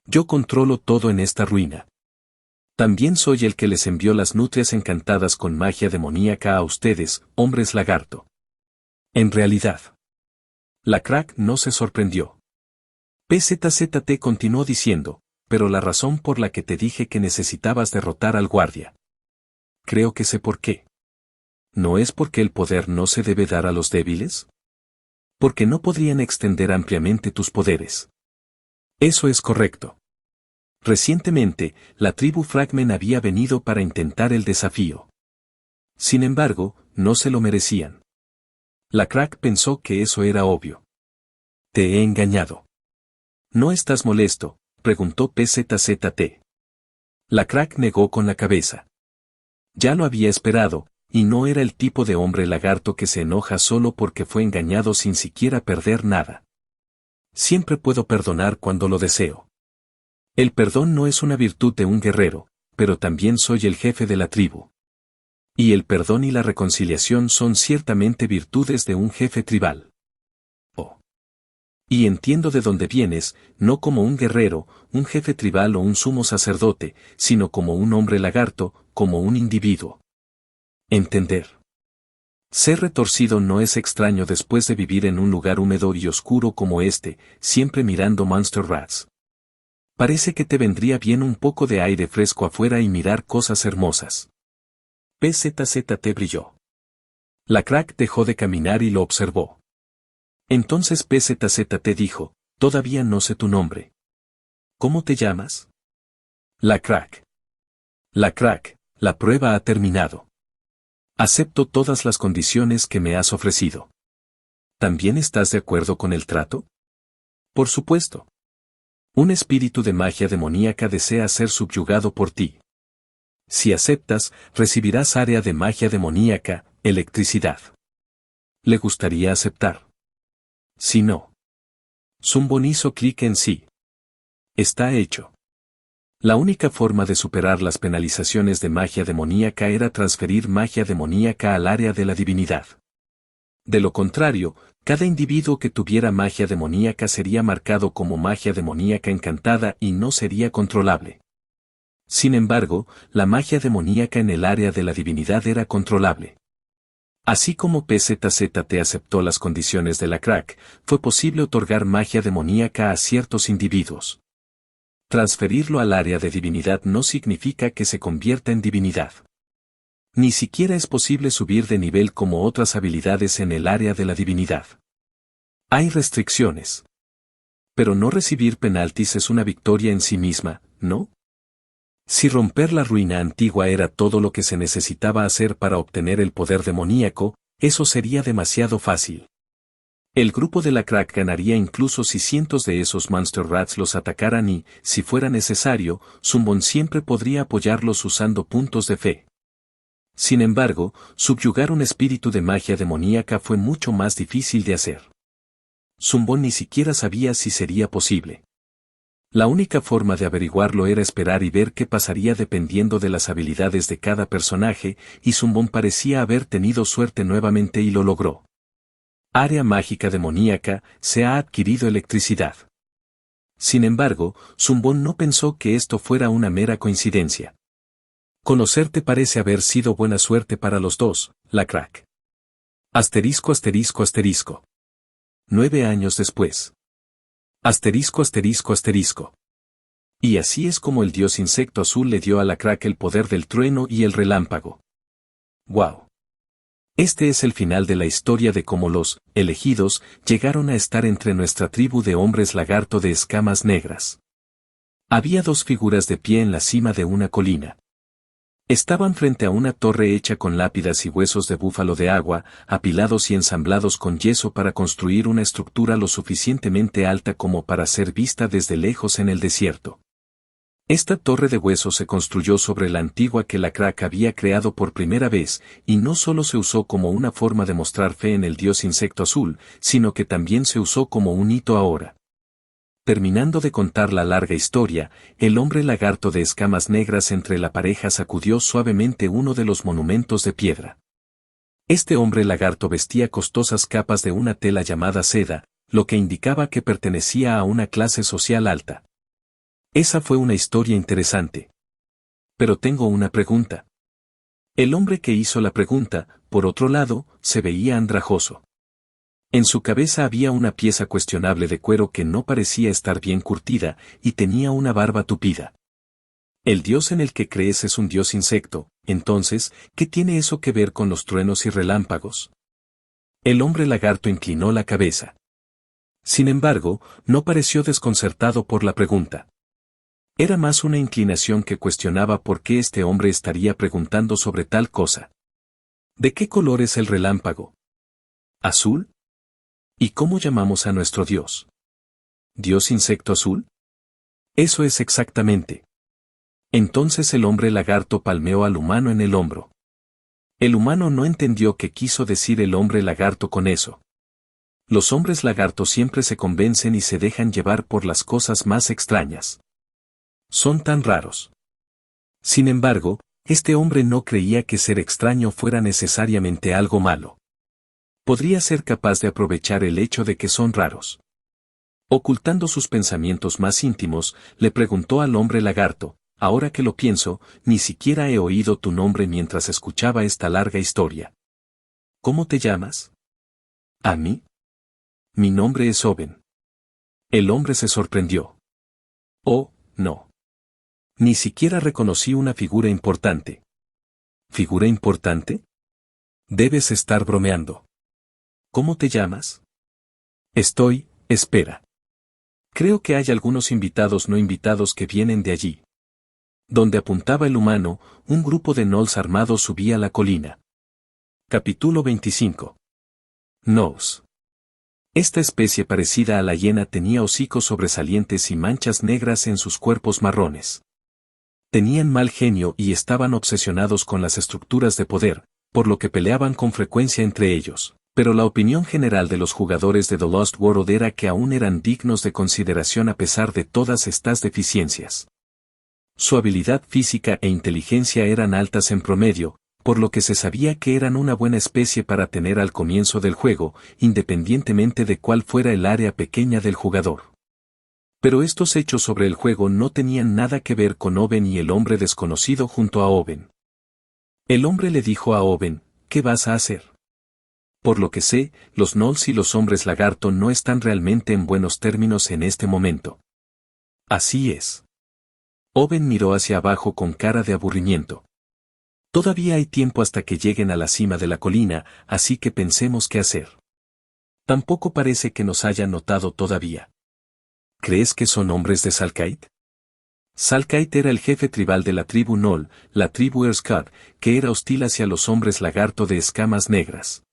Yo controlo todo en esta ruina. También soy el que les envió las nutrias encantadas con magia demoníaca a ustedes, hombres lagarto. En realidad, la crack no se sorprendió. PZZT continuó diciendo, pero la razón por la que te dije que necesitabas derrotar al guardia. Creo que sé por qué. ¿No es porque el poder no se debe dar a los débiles? Porque no podrían extender ampliamente tus poderes. Eso es correcto. Recientemente, la tribu Fragment había venido para intentar el desafío. Sin embargo, no se lo merecían. La crack pensó que eso era obvio. Te he engañado. ¿No estás molesto?, preguntó PZZT. La crack negó con la cabeza. Ya lo había esperado, y no era el tipo de hombre lagarto que se enoja solo porque fue engañado sin siquiera perder nada. Siempre puedo perdonar cuando lo deseo. El perdón no es una virtud de un guerrero, pero también soy el jefe de la tribu. Y el perdón y la reconciliación son ciertamente virtudes de un jefe tribal. Oh. Y entiendo de dónde vienes, no como un guerrero, un jefe tribal o un sumo sacerdote, sino como un hombre lagarto, como un individuo. Entender. Ser retorcido no es extraño después de vivir en un lugar húmedo y oscuro como este, siempre mirando Monster Rats. Parece que te vendría bien un poco de aire fresco afuera y mirar cosas hermosas. PZZT brilló. La crack dejó de caminar y lo observó. Entonces PZZT dijo, todavía no sé tu nombre. ¿Cómo te llamas? La crack. La crack, la prueba ha terminado. Acepto todas las condiciones que me has ofrecido. ¿También estás de acuerdo con el trato? Por supuesto. Un espíritu de magia demoníaca desea ser subyugado por ti. Si aceptas, recibirás área de magia demoníaca, electricidad. ¿Le gustaría aceptar? Si no. Zumbon hizo clic en sí. Está hecho. La única forma de superar las penalizaciones de magia demoníaca era transferir magia demoníaca al área de la divinidad. De lo contrario, cada individuo que tuviera magia demoníaca sería marcado como magia demoníaca encantada y no sería controlable. Sin embargo, la magia demoníaca en el área de la divinidad era controlable. Así como PZZT aceptó las condiciones de la crack, fue posible otorgar magia demoníaca a ciertos individuos. Transferirlo al área de divinidad no significa que se convierta en divinidad. Ni siquiera es posible subir de nivel como otras habilidades en el área de la divinidad. Hay restricciones. Pero no recibir penaltis es una victoria en sí misma, ¿no? Si romper la ruina antigua era todo lo que se necesitaba hacer para obtener el poder demoníaco, eso sería demasiado fácil. El grupo de la crack ganaría incluso si cientos de esos Monster Rats los atacaran y, si fuera necesario, Zumbon siempre podría apoyarlos usando puntos de fe. Sin embargo, subyugar un espíritu de magia demoníaca fue mucho más difícil de hacer. Zumbon ni siquiera sabía si sería posible. La única forma de averiguarlo era esperar y ver qué pasaría dependiendo de las habilidades de cada personaje, y Zumbon parecía haber tenido suerte nuevamente y lo logró. Área mágica demoníaca, se ha adquirido electricidad. Sin embargo, Zumbon no pensó que esto fuera una mera coincidencia. Conocerte parece haber sido buena suerte para los dos, la crack. Asterisco asterisco asterisco. 9 años después. Asterisco asterisco asterisco. Y así es como el dios insecto azul le dio a la crack el poder del trueno y el relámpago. ¡Wow! Este es el final de la historia de cómo los elegidos llegaron a estar entre nuestra tribu de hombres lagarto de escamas negras. Había 2 figuras de pie en la cima de una colina. Estaban frente a una torre hecha con lápidas y huesos de búfalo de agua, apilados y ensamblados con yeso para construir una estructura lo suficientemente alta como para ser vista desde lejos en el desierto. Esta torre de huesos se construyó sobre la antigua que la Crack había creado por primera vez, y no solo se usó como una forma de mostrar fe en el dios insecto azul, sino que también se usó como un hito ahora. Terminando de contar la larga historia, el hombre lagarto de escamas negras entre la pareja sacudió suavemente uno de los monumentos de piedra. Este hombre lagarto vestía costosas capas de una tela llamada seda, lo que indicaba que pertenecía a una clase social alta. Esa fue una historia interesante. Pero tengo una pregunta. El hombre que hizo la pregunta, por otro lado, se veía andrajoso. En su cabeza había una pieza cuestionable de cuero que no parecía estar bien curtida, y tenía una barba tupida. El dios en el que crees es un dios insecto, entonces, ¿qué tiene eso que ver con los truenos y relámpagos? El hombre lagarto inclinó la cabeza. Sin embargo, no pareció desconcertado por la pregunta. Era más una inclinación que cuestionaba por qué este hombre estaría preguntando sobre tal cosa. ¿De qué color es el relámpago? ¿Azul? ¿Y cómo llamamos a nuestro Dios? ¿Dios insecto azul? Eso es exactamente. Entonces el hombre lagarto palmeó al humano en el hombro. El humano no entendió qué quiso decir el hombre lagarto con eso. Los hombres lagarto siempre se convencen y se dejan llevar por las cosas más extrañas. Son tan raros. Sin embargo, este hombre no creía que ser extraño fuera necesariamente algo malo. Podría ser capaz de aprovechar el hecho de que son raros. Ocultando sus pensamientos más íntimos, le preguntó al hombre lagarto, ahora que lo pienso, ni siquiera he oído tu nombre mientras escuchaba esta larga historia. ¿Cómo te llamas? ¿A mí? Mi nombre es Oben. El hombre se sorprendió. Oh, no. Ni siquiera reconocí una figura importante. ¿Figura importante? Debes estar bromeando. ¿Cómo te llamas? Espera. Creo que hay algunos invitados no invitados que vienen de allí. Donde apuntaba el humano, un grupo de gnolls armados subía la colina. Capítulo 25. Gnolls. Esta especie parecida a la hiena tenía hocicos sobresalientes y manchas negras en sus cuerpos marrones. Tenían mal genio y estaban obsesionados con las estructuras de poder, por lo que peleaban con frecuencia entre ellos. Pero la opinión general de los jugadores de The Lost World era que aún eran dignos de consideración a pesar de todas estas deficiencias. Su habilidad física e inteligencia eran altas en promedio, por lo que se sabía que eran una buena especie para tener al comienzo del juego, independientemente de cuál fuera el área pequeña del jugador. Pero estos hechos sobre el juego no tenían nada que ver con Oben y el hombre desconocido junto a Oben. El hombre le dijo a Oben, ¿qué vas a hacer? Por lo que sé, los gnolls y los hombres lagarto no están realmente en buenos términos en este momento. Así es. Oben miró hacia abajo con cara de aburrimiento. Todavía hay tiempo hasta que lleguen a la cima de la colina, así que pensemos qué hacer. Tampoco parece que nos hayan notado todavía. ¿Crees que son hombres de Salkite? Salkite era el jefe tribal de la tribu Gnoll, la tribu Erskad, que era hostil hacia los hombres lagarto de escamas negras.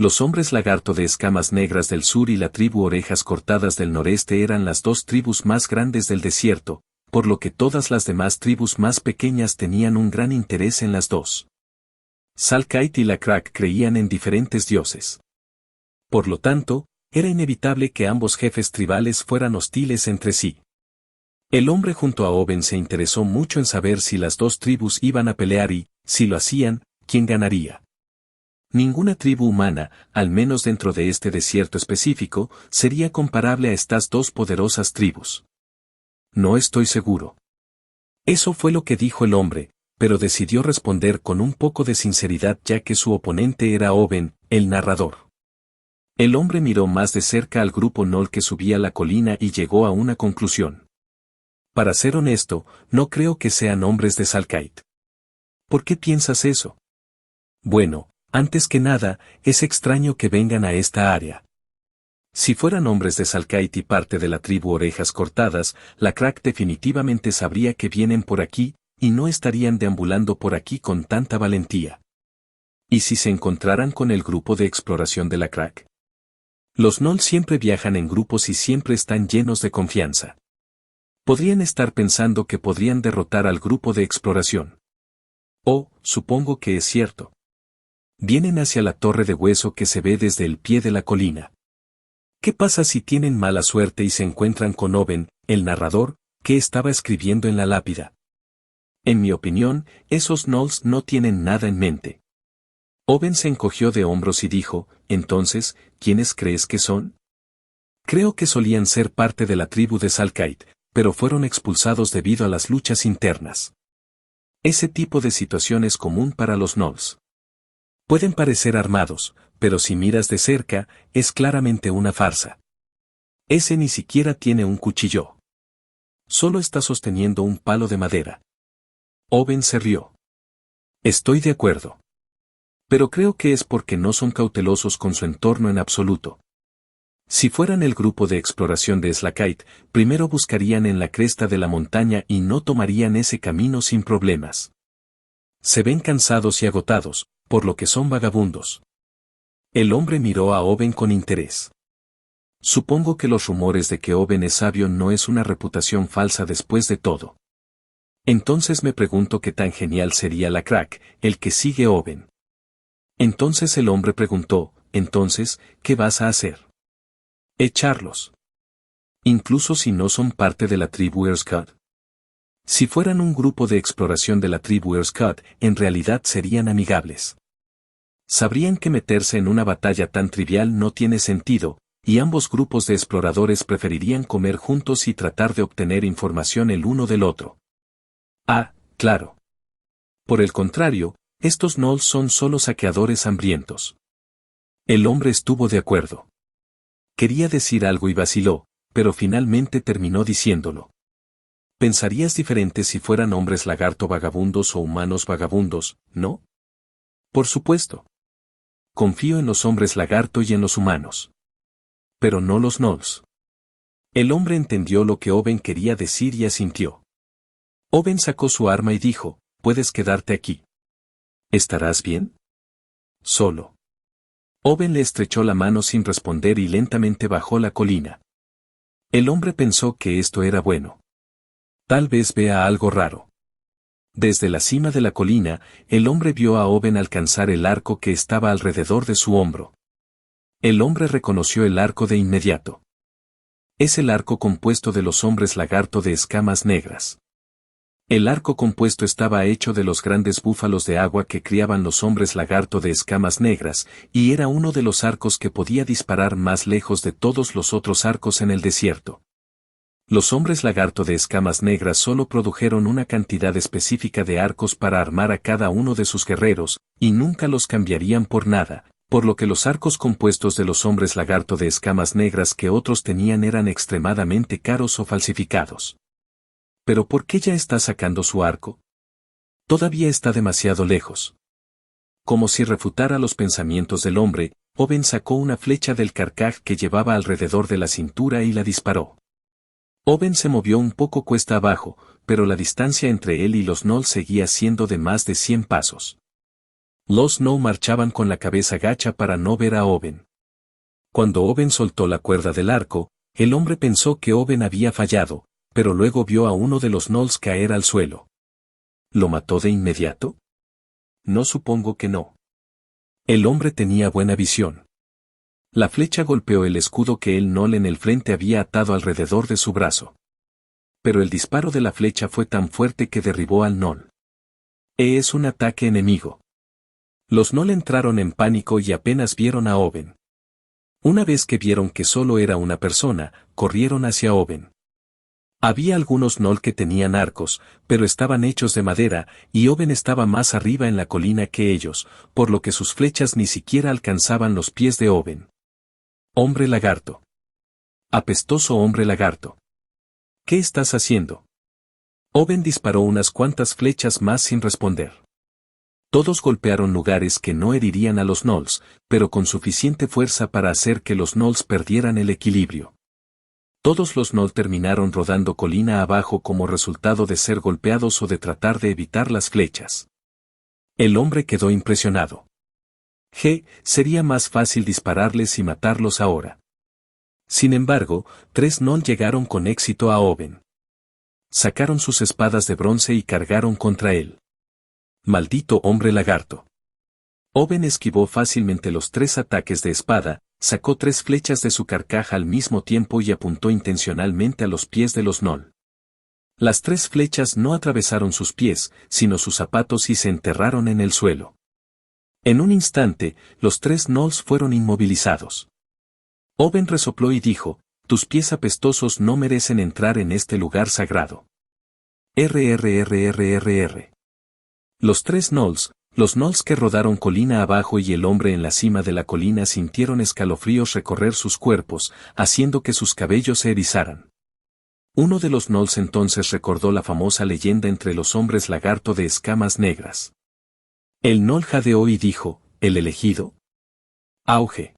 Los hombres lagarto de escamas negras del sur y la tribu orejas cortadas del noreste eran las dos tribus más grandes del desierto, por lo que todas las demás tribus más pequeñas tenían un gran interés en las dos. Salkite y la Crack creían en diferentes dioses. Por lo tanto, era inevitable que ambos jefes tribales fueran hostiles entre sí. El hombre junto a Oben se interesó mucho en saber si las dos tribus iban a pelear y, si lo hacían, ¿quién ganaría? Ninguna tribu humana, al menos dentro de este desierto específico, sería comparable a estas dos poderosas tribus. No estoy seguro. Eso fue lo que dijo el hombre, pero decidió responder con un poco de sinceridad ya que su oponente era Oben, el narrador. El hombre miró más de cerca al grupo Gnoll que subía la colina y llegó a una conclusión. Para ser honesto, no creo que sean hombres de Salkite. ¿Por qué piensas eso? Bueno, antes que nada, es extraño que vengan a esta área. Si fueran hombres de Salkite y parte de la tribu Orejas Cortadas, la Crack definitivamente sabría que vienen por aquí, y no estarían deambulando por aquí con tanta valentía. ¿Y si se encontraran con el grupo de exploración de la Crack? Los Gnoll siempre viajan en grupos y siempre están llenos de confianza. Podrían estar pensando que podrían derrotar al grupo de exploración. Oh, supongo que es cierto. Vienen hacia la torre de hueso que se ve desde el pie de la colina. ¿Qué pasa si tienen mala suerte y se encuentran con Oben, el narrador, que estaba escribiendo en la lápida? En mi opinión, esos Gnolls no tienen nada en mente. Oben se encogió de hombros y dijo, entonces, ¿quiénes crees que son? Creo que solían ser parte de la tribu de Salkite, pero fueron expulsados debido a las luchas internas. Ese tipo de situación es común para los Gnolls. Pueden parecer armados, pero si miras de cerca, es claramente una farsa. Ese ni siquiera tiene un cuchillo. Solo está sosteniendo un palo de madera. Oben se rió. Estoy de acuerdo. Pero creo que es porque no son cautelosos con su entorno en absoluto. Si fueran el grupo de exploración de Slakite, primero buscarían en la cresta de la montaña y no tomarían ese camino sin problemas. Se ven cansados y agotados, por lo que son vagabundos. El hombre miró a Oben con interés. Supongo que los rumores de que Oben es sabio no es una reputación falsa después de todo. Entonces me pregunto qué tan genial sería la Crack, el que sigue Oben. Entonces el hombre preguntó, entonces, ¿qué vas a hacer? Echarlos. Incluso si no son parte de la tribu Earthcut. Si fueran un grupo de exploración de la tribu Earthcut, en realidad serían amigables. Sabrían que meterse en una batalla tan trivial no tiene sentido, y ambos grupos de exploradores preferirían comer juntos y tratar de obtener información el uno del otro. Ah, claro. Por el contrario, estos Gnolls son solo saqueadores hambrientos. El hombre estuvo de acuerdo. Quería decir algo y vaciló, pero finalmente terminó diciéndolo. Pensarías diferente si fueran hombres lagarto vagabundos o humanos vagabundos, ¿no? Por supuesto. Confío en los hombres lagarto y en los humanos. Pero no los Gnolls. El hombre entendió lo que Oben quería decir y asintió. Oben sacó su arma y dijo, puedes quedarte aquí. ¿Estarás bien? Solo. Oben le estrechó la mano sin responder y lentamente bajó la colina. El hombre pensó que esto era bueno. Tal vez vea algo raro. Desde la cima de la colina, el hombre vio a Oben alcanzar el arco que estaba alrededor de su hombro. El hombre reconoció el arco de inmediato. Es el arco compuesto de los hombres lagarto de escamas negras. El arco compuesto estaba hecho de los grandes búfalos de agua que criaban los hombres lagarto de escamas negras, y era uno de los arcos que podía disparar más lejos de todos los otros arcos en el desierto. Los hombres lagarto de escamas negras solo produjeron una cantidad específica de arcos para armar a cada uno de sus guerreros, y nunca los cambiarían por nada, por lo que los arcos compuestos de los hombres lagarto de escamas negras que otros tenían eran extremadamente caros o falsificados. ¿Pero por qué ya está sacando su arco? Todavía está demasiado lejos. Como si refutara los pensamientos del hombre, Oben sacó una flecha del carcaj que llevaba alrededor de la cintura y la disparó. Oben se movió un poco cuesta abajo, pero la distancia entre él y los Gnoll seguía siendo de más de 100 pasos. Los Gnoll marchaban con la cabeza gacha para no ver a Oben. Cuando Oben soltó la cuerda del arco, el hombre pensó que Oben había fallado, pero luego vio a uno de los Gnolls caer al suelo. ¿Lo mató de inmediato? No, supongo que no. El hombre tenía buena visión. La flecha golpeó el escudo que el Gnoll en el frente había atado alrededor de su brazo. Pero el disparo de la flecha fue tan fuerte que derribó al Gnoll. Es un ataque enemigo. Los Gnoll entraron en pánico y apenas vieron a Oben. Una vez que vieron que solo era una persona, corrieron hacia Oben. Había algunos Gnoll que tenían arcos, pero estaban hechos de madera, y Oben estaba más arriba en la colina que ellos, por lo que sus flechas ni siquiera alcanzaban los pies de Oben. Hombre lagarto. Apestoso hombre lagarto. ¿Qué estás haciendo? Oben disparó unas cuantas flechas más sin responder. Todos golpearon lugares que no herirían a los Gnolls, pero con suficiente fuerza para hacer que los Gnolls perdieran el equilibrio. Todos los Gnoll terminaron rodando colina abajo como resultado de ser golpeados o de tratar de evitar las flechas. El hombre quedó impresionado. Sería más fácil dispararles y matarlos ahora. Sin embargo, 3 Gnoll llegaron con éxito a Owen. Sacaron sus espadas de bronce y cargaron contra él. Maldito hombre lagarto. Owen esquivó fácilmente los 3 ataques de espada, sacó 3 flechas de su carcaj al mismo tiempo y apuntó intencionalmente a los pies de los Gnoll. Las 3 flechas no atravesaron sus pies, sino sus zapatos y se enterraron en el suelo. En un instante, los 3 Gnolls fueron inmovilizados. Owen resopló y dijo, tus pies apestosos no merecen entrar en este lugar sagrado. RRRRRR. Los 3 Gnolls, los Gnolls que rodaron colina abajo y el hombre en la cima de la colina sintieron escalofríos recorrer sus cuerpos, haciendo que sus cabellos se erizaran. Uno de los Gnolls entonces recordó la famosa leyenda entre los hombres lagarto de escamas negras. El Gnoll jadeó y dijo, ¿el elegido? Auge.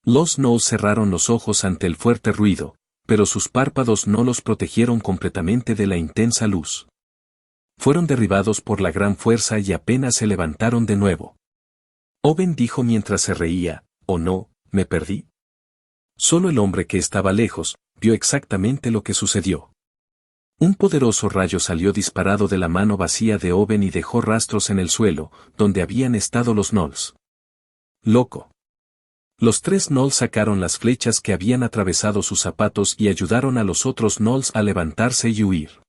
Los Gnolls cerraron los ojos ante el fuerte ruido, pero sus párpados no los protegieron completamente de la intensa luz. Fueron derribados por la gran fuerza y apenas se levantaron de nuevo. Owen dijo mientras se reía, «¿Oh no, me perdí?» Solo el hombre que estaba lejos, vio exactamente lo que sucedió. Un poderoso rayo salió disparado de la mano vacía de Owen y dejó rastros en el suelo, donde habían estado los Gnolls. Loco. Los 3 Gnolls sacaron las flechas que habían atravesado sus zapatos y ayudaron a los otros Gnolls a levantarse y huir.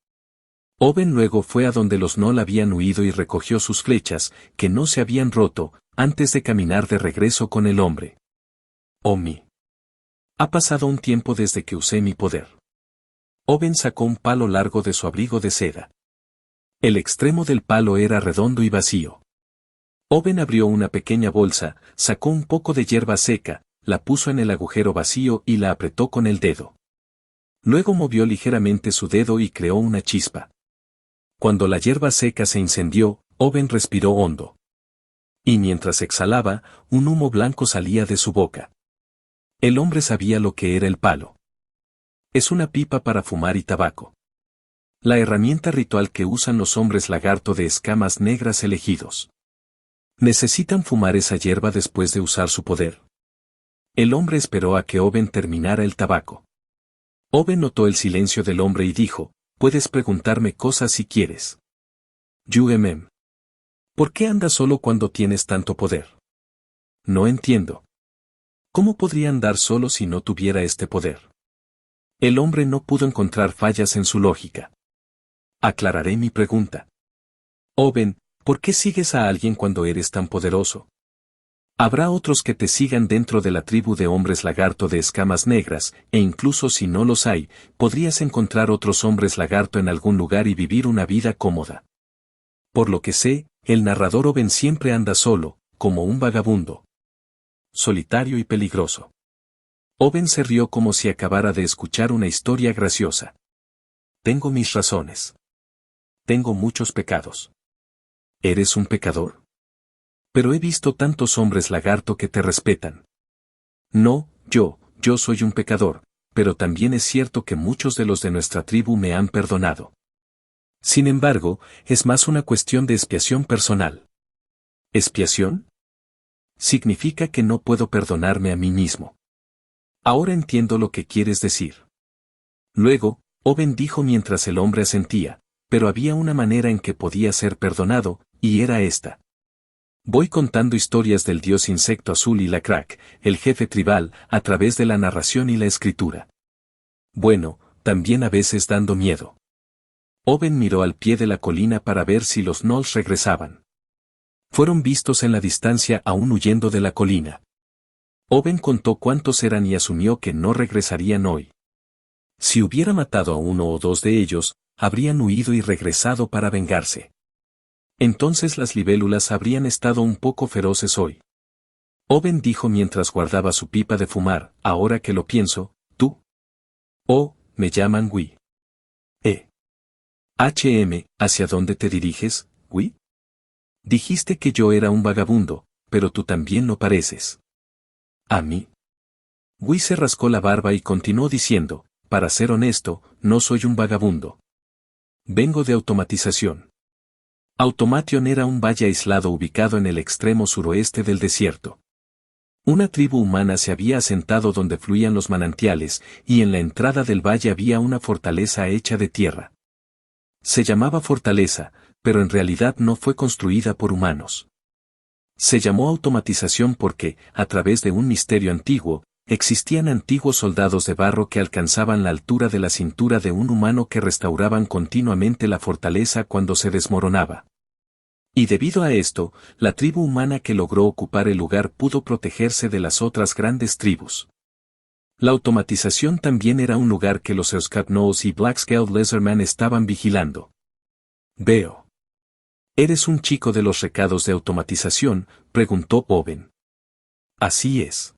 Owen luego fue a donde los Gnoll habían huido y recogió sus flechas, que no se habían roto, antes de caminar de regreso con el hombre. Oh mi. Ha pasado un tiempo desde que usé mi poder. Owen sacó un palo largo de su abrigo de seda. El extremo del palo era redondo y vacío. Owen abrió una pequeña bolsa, sacó un poco de hierba seca, la puso en el agujero vacío y la apretó con el dedo. Luego movió ligeramente su dedo y creó una chispa. Cuando la hierba seca se incendió, Owen respiró hondo. Y mientras exhalaba, un humo blanco salía de su boca. El hombre sabía lo que era el palo. Es una pipa para fumar y tabaco. La herramienta ritual que usan los hombres lagarto de escamas negras elegidos. Necesitan fumar esa hierba después de usar su poder. El hombre esperó a que Owen terminara el tabaco. Owen notó el silencio del hombre y dijo, puedes preguntarme cosas si quieres. ¿Por qué andas solo cuando tienes tanto poder? No entiendo. ¿Cómo podría andar solo si no tuviera este poder? El hombre no pudo encontrar fallas en su lógica. Aclararé mi pregunta. Owen, ¿por qué sigues a alguien cuando eres tan poderoso? Habrá otros que te sigan dentro de la tribu de hombres lagarto de escamas negras, e incluso si no los hay, podrías encontrar otros hombres lagarto en algún lugar y vivir una vida cómoda. Por lo que sé, el narrador Owen siempre anda solo, como un vagabundo. Solitario y peligroso. Owen se rió como si acabara de escuchar una historia graciosa. Tengo mis razones. Tengo muchos pecados. ¿Eres un pecador? Pero he visto tantos hombres lagarto que te respetan. No, yo soy un pecador, pero también es cierto que muchos de los de nuestra tribu me han perdonado. Sin embargo, es más una cuestión de expiación personal. ¿Expiación? Significa que no puedo perdonarme a mí mismo. Ahora entiendo lo que quieres decir. Luego, Owen dijo mientras el hombre asentía, pero había una manera en que podía ser perdonado, y era esta. Voy contando historias del dios insecto azul y la crack, el jefe tribal, a través de la narración y la escritura. Bueno, también a veces dando miedo. Owen miró al pie de la colina para ver si los Gnolls regresaban. Fueron vistos en la distancia aún huyendo de la colina. Owen contó cuántos eran y asumió que no regresarían hoy. Si hubiera matado a 1 o 2 de ellos, habrían huido y regresado para vengarse. Entonces las libélulas habrían estado un poco feroces hoy. Owen dijo mientras guardaba su pipa de fumar, ahora que lo pienso, ¿tú? Oh, me llaman Wi. ¿Hacia dónde te diriges, Wi? Dijiste que yo era un vagabundo, pero tú también lo pareces. ¿A mí? Wi se rascó la barba y continuó diciendo, para ser honesto, no soy un vagabundo. Vengo de Automatización. Automation era un valle aislado ubicado en el extremo suroeste del desierto. Una tribu humana se había asentado donde fluían los manantiales, y en la entrada del valle había una fortaleza hecha de tierra. Se llamaba fortaleza, pero en realidad no fue construida por humanos. Se llamó Automatización porque, a través de un misterio antiguo, existían antiguos soldados de barro que alcanzaban la altura de la cintura de un humano que restauraban continuamente la fortaleza cuando se desmoronaba. Y debido a esto, la tribu humana que logró ocupar el lugar pudo protegerse de las otras grandes tribus. La Automatización también era un lugar que los Scapnose y Black Scaled Lizardman estaban vigilando. Veo. ¿Eres un chico de los recados de Automatización?, preguntó Owen. Así es.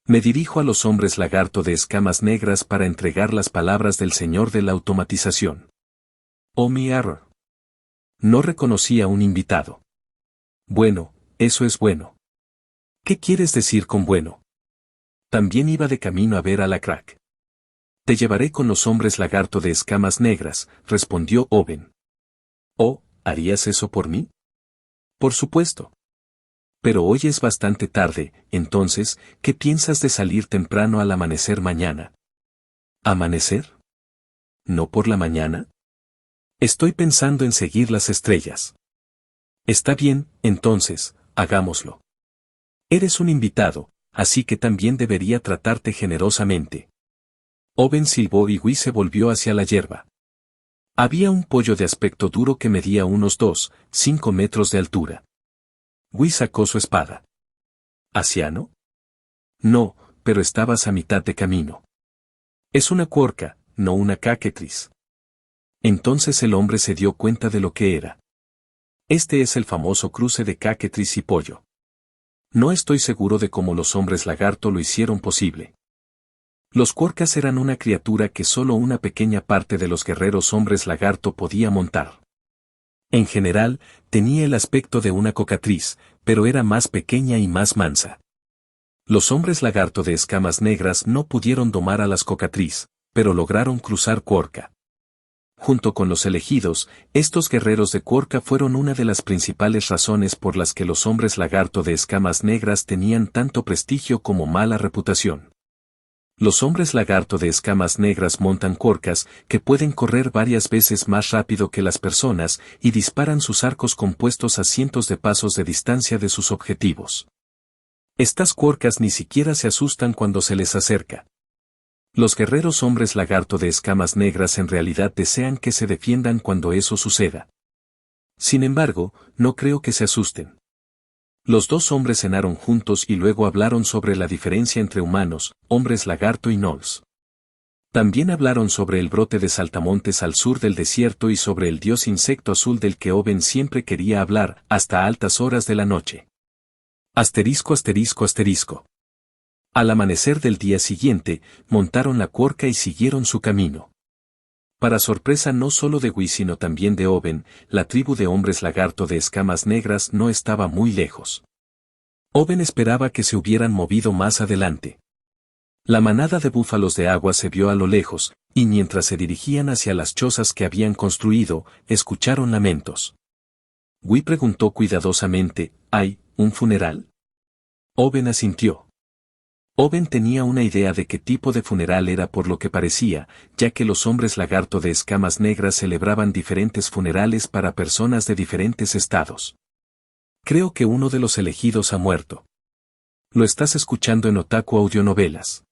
Me dirijo a los hombres lagarto de escamas negras para entregar las palabras del señor de la Automatización. Oh mi error. No reconocí a un invitado. Bueno, eso es bueno. ¿Qué quieres decir con bueno? También iba de camino a ver a la crack. Te llevaré con los hombres lagarto de escamas negras, respondió Owen. Oh, ¿harías eso por mí? Por supuesto. Pero hoy es bastante tarde, entonces, ¿qué piensas de salir temprano al amanecer mañana? ¿Amanecer? ¿No por la mañana? Estoy pensando en seguir las estrellas. Está bien, entonces, hagámoslo. Eres un invitado, así que también debería tratarte generosamente. Owen silbó y Wi se volvió hacia la hierba. Había un pollo de aspecto duro que medía unos 2-5 metros de altura. Wi sacó su espada. ¿Anciano? No, pero estabas a mitad de camino. Es una cuorca, no una cacatris. Entonces el hombre se dio cuenta de lo que era. Este es el famoso cruce de cacatris y pollo. No estoy seguro de cómo los hombres lagarto lo hicieron posible. Los cuorcas eran una criatura que solo una pequeña parte de los guerreros hombres lagarto podía montar. En general, tenía el aspecto de una cocatriz, pero era más pequeña y más mansa. Los hombres lagarto de escamas negras no pudieron domar a las cocatriz, pero lograron cruzar cuorca. Junto con los elegidos, estos guerreros de cuorca fueron una de las principales razones por las que los hombres lagarto de escamas negras tenían tanto prestigio como mala reputación. Los hombres lagarto de escamas negras montan cuorcas que pueden correr varias veces más rápido que las personas y disparan sus arcos compuestos a cientos de pasos de distancia de sus objetivos. Estas cuorcas ni siquiera se asustan cuando se les acerca. Los guerreros hombres lagarto de escamas negras en realidad desean que se defiendan cuando eso suceda. Sin embargo, no creo que se asusten. Los dos hombres cenaron juntos y luego hablaron sobre la diferencia entre humanos, hombres lagarto y gnolls. También hablaron sobre el brote de saltamontes al sur del desierto y sobre el dios insecto azul del que Owen siempre quería hablar, hasta altas horas de la noche. Asterisco asterisco asterisco. Al amanecer del día siguiente, montaron la cuorca y siguieron su camino. Para sorpresa no solo de Wi sino también de Owen, la tribu de hombres lagarto de escamas negras no estaba muy lejos. Owen esperaba que se hubieran movido más adelante. La manada de búfalos de agua se vio a lo lejos, y mientras se dirigían hacia las chozas que habían construido, escucharon lamentos. Wi preguntó cuidadosamente, ¿hay un funeral? Owen asintió. Owen tenía una idea de qué tipo de funeral era por lo que parecía, ya que los hombres lagarto de escamas negras celebraban diferentes funerales para personas de diferentes estados. Creo que uno de los elegidos ha muerto. Lo estás escuchando en Otaku Audionovelas.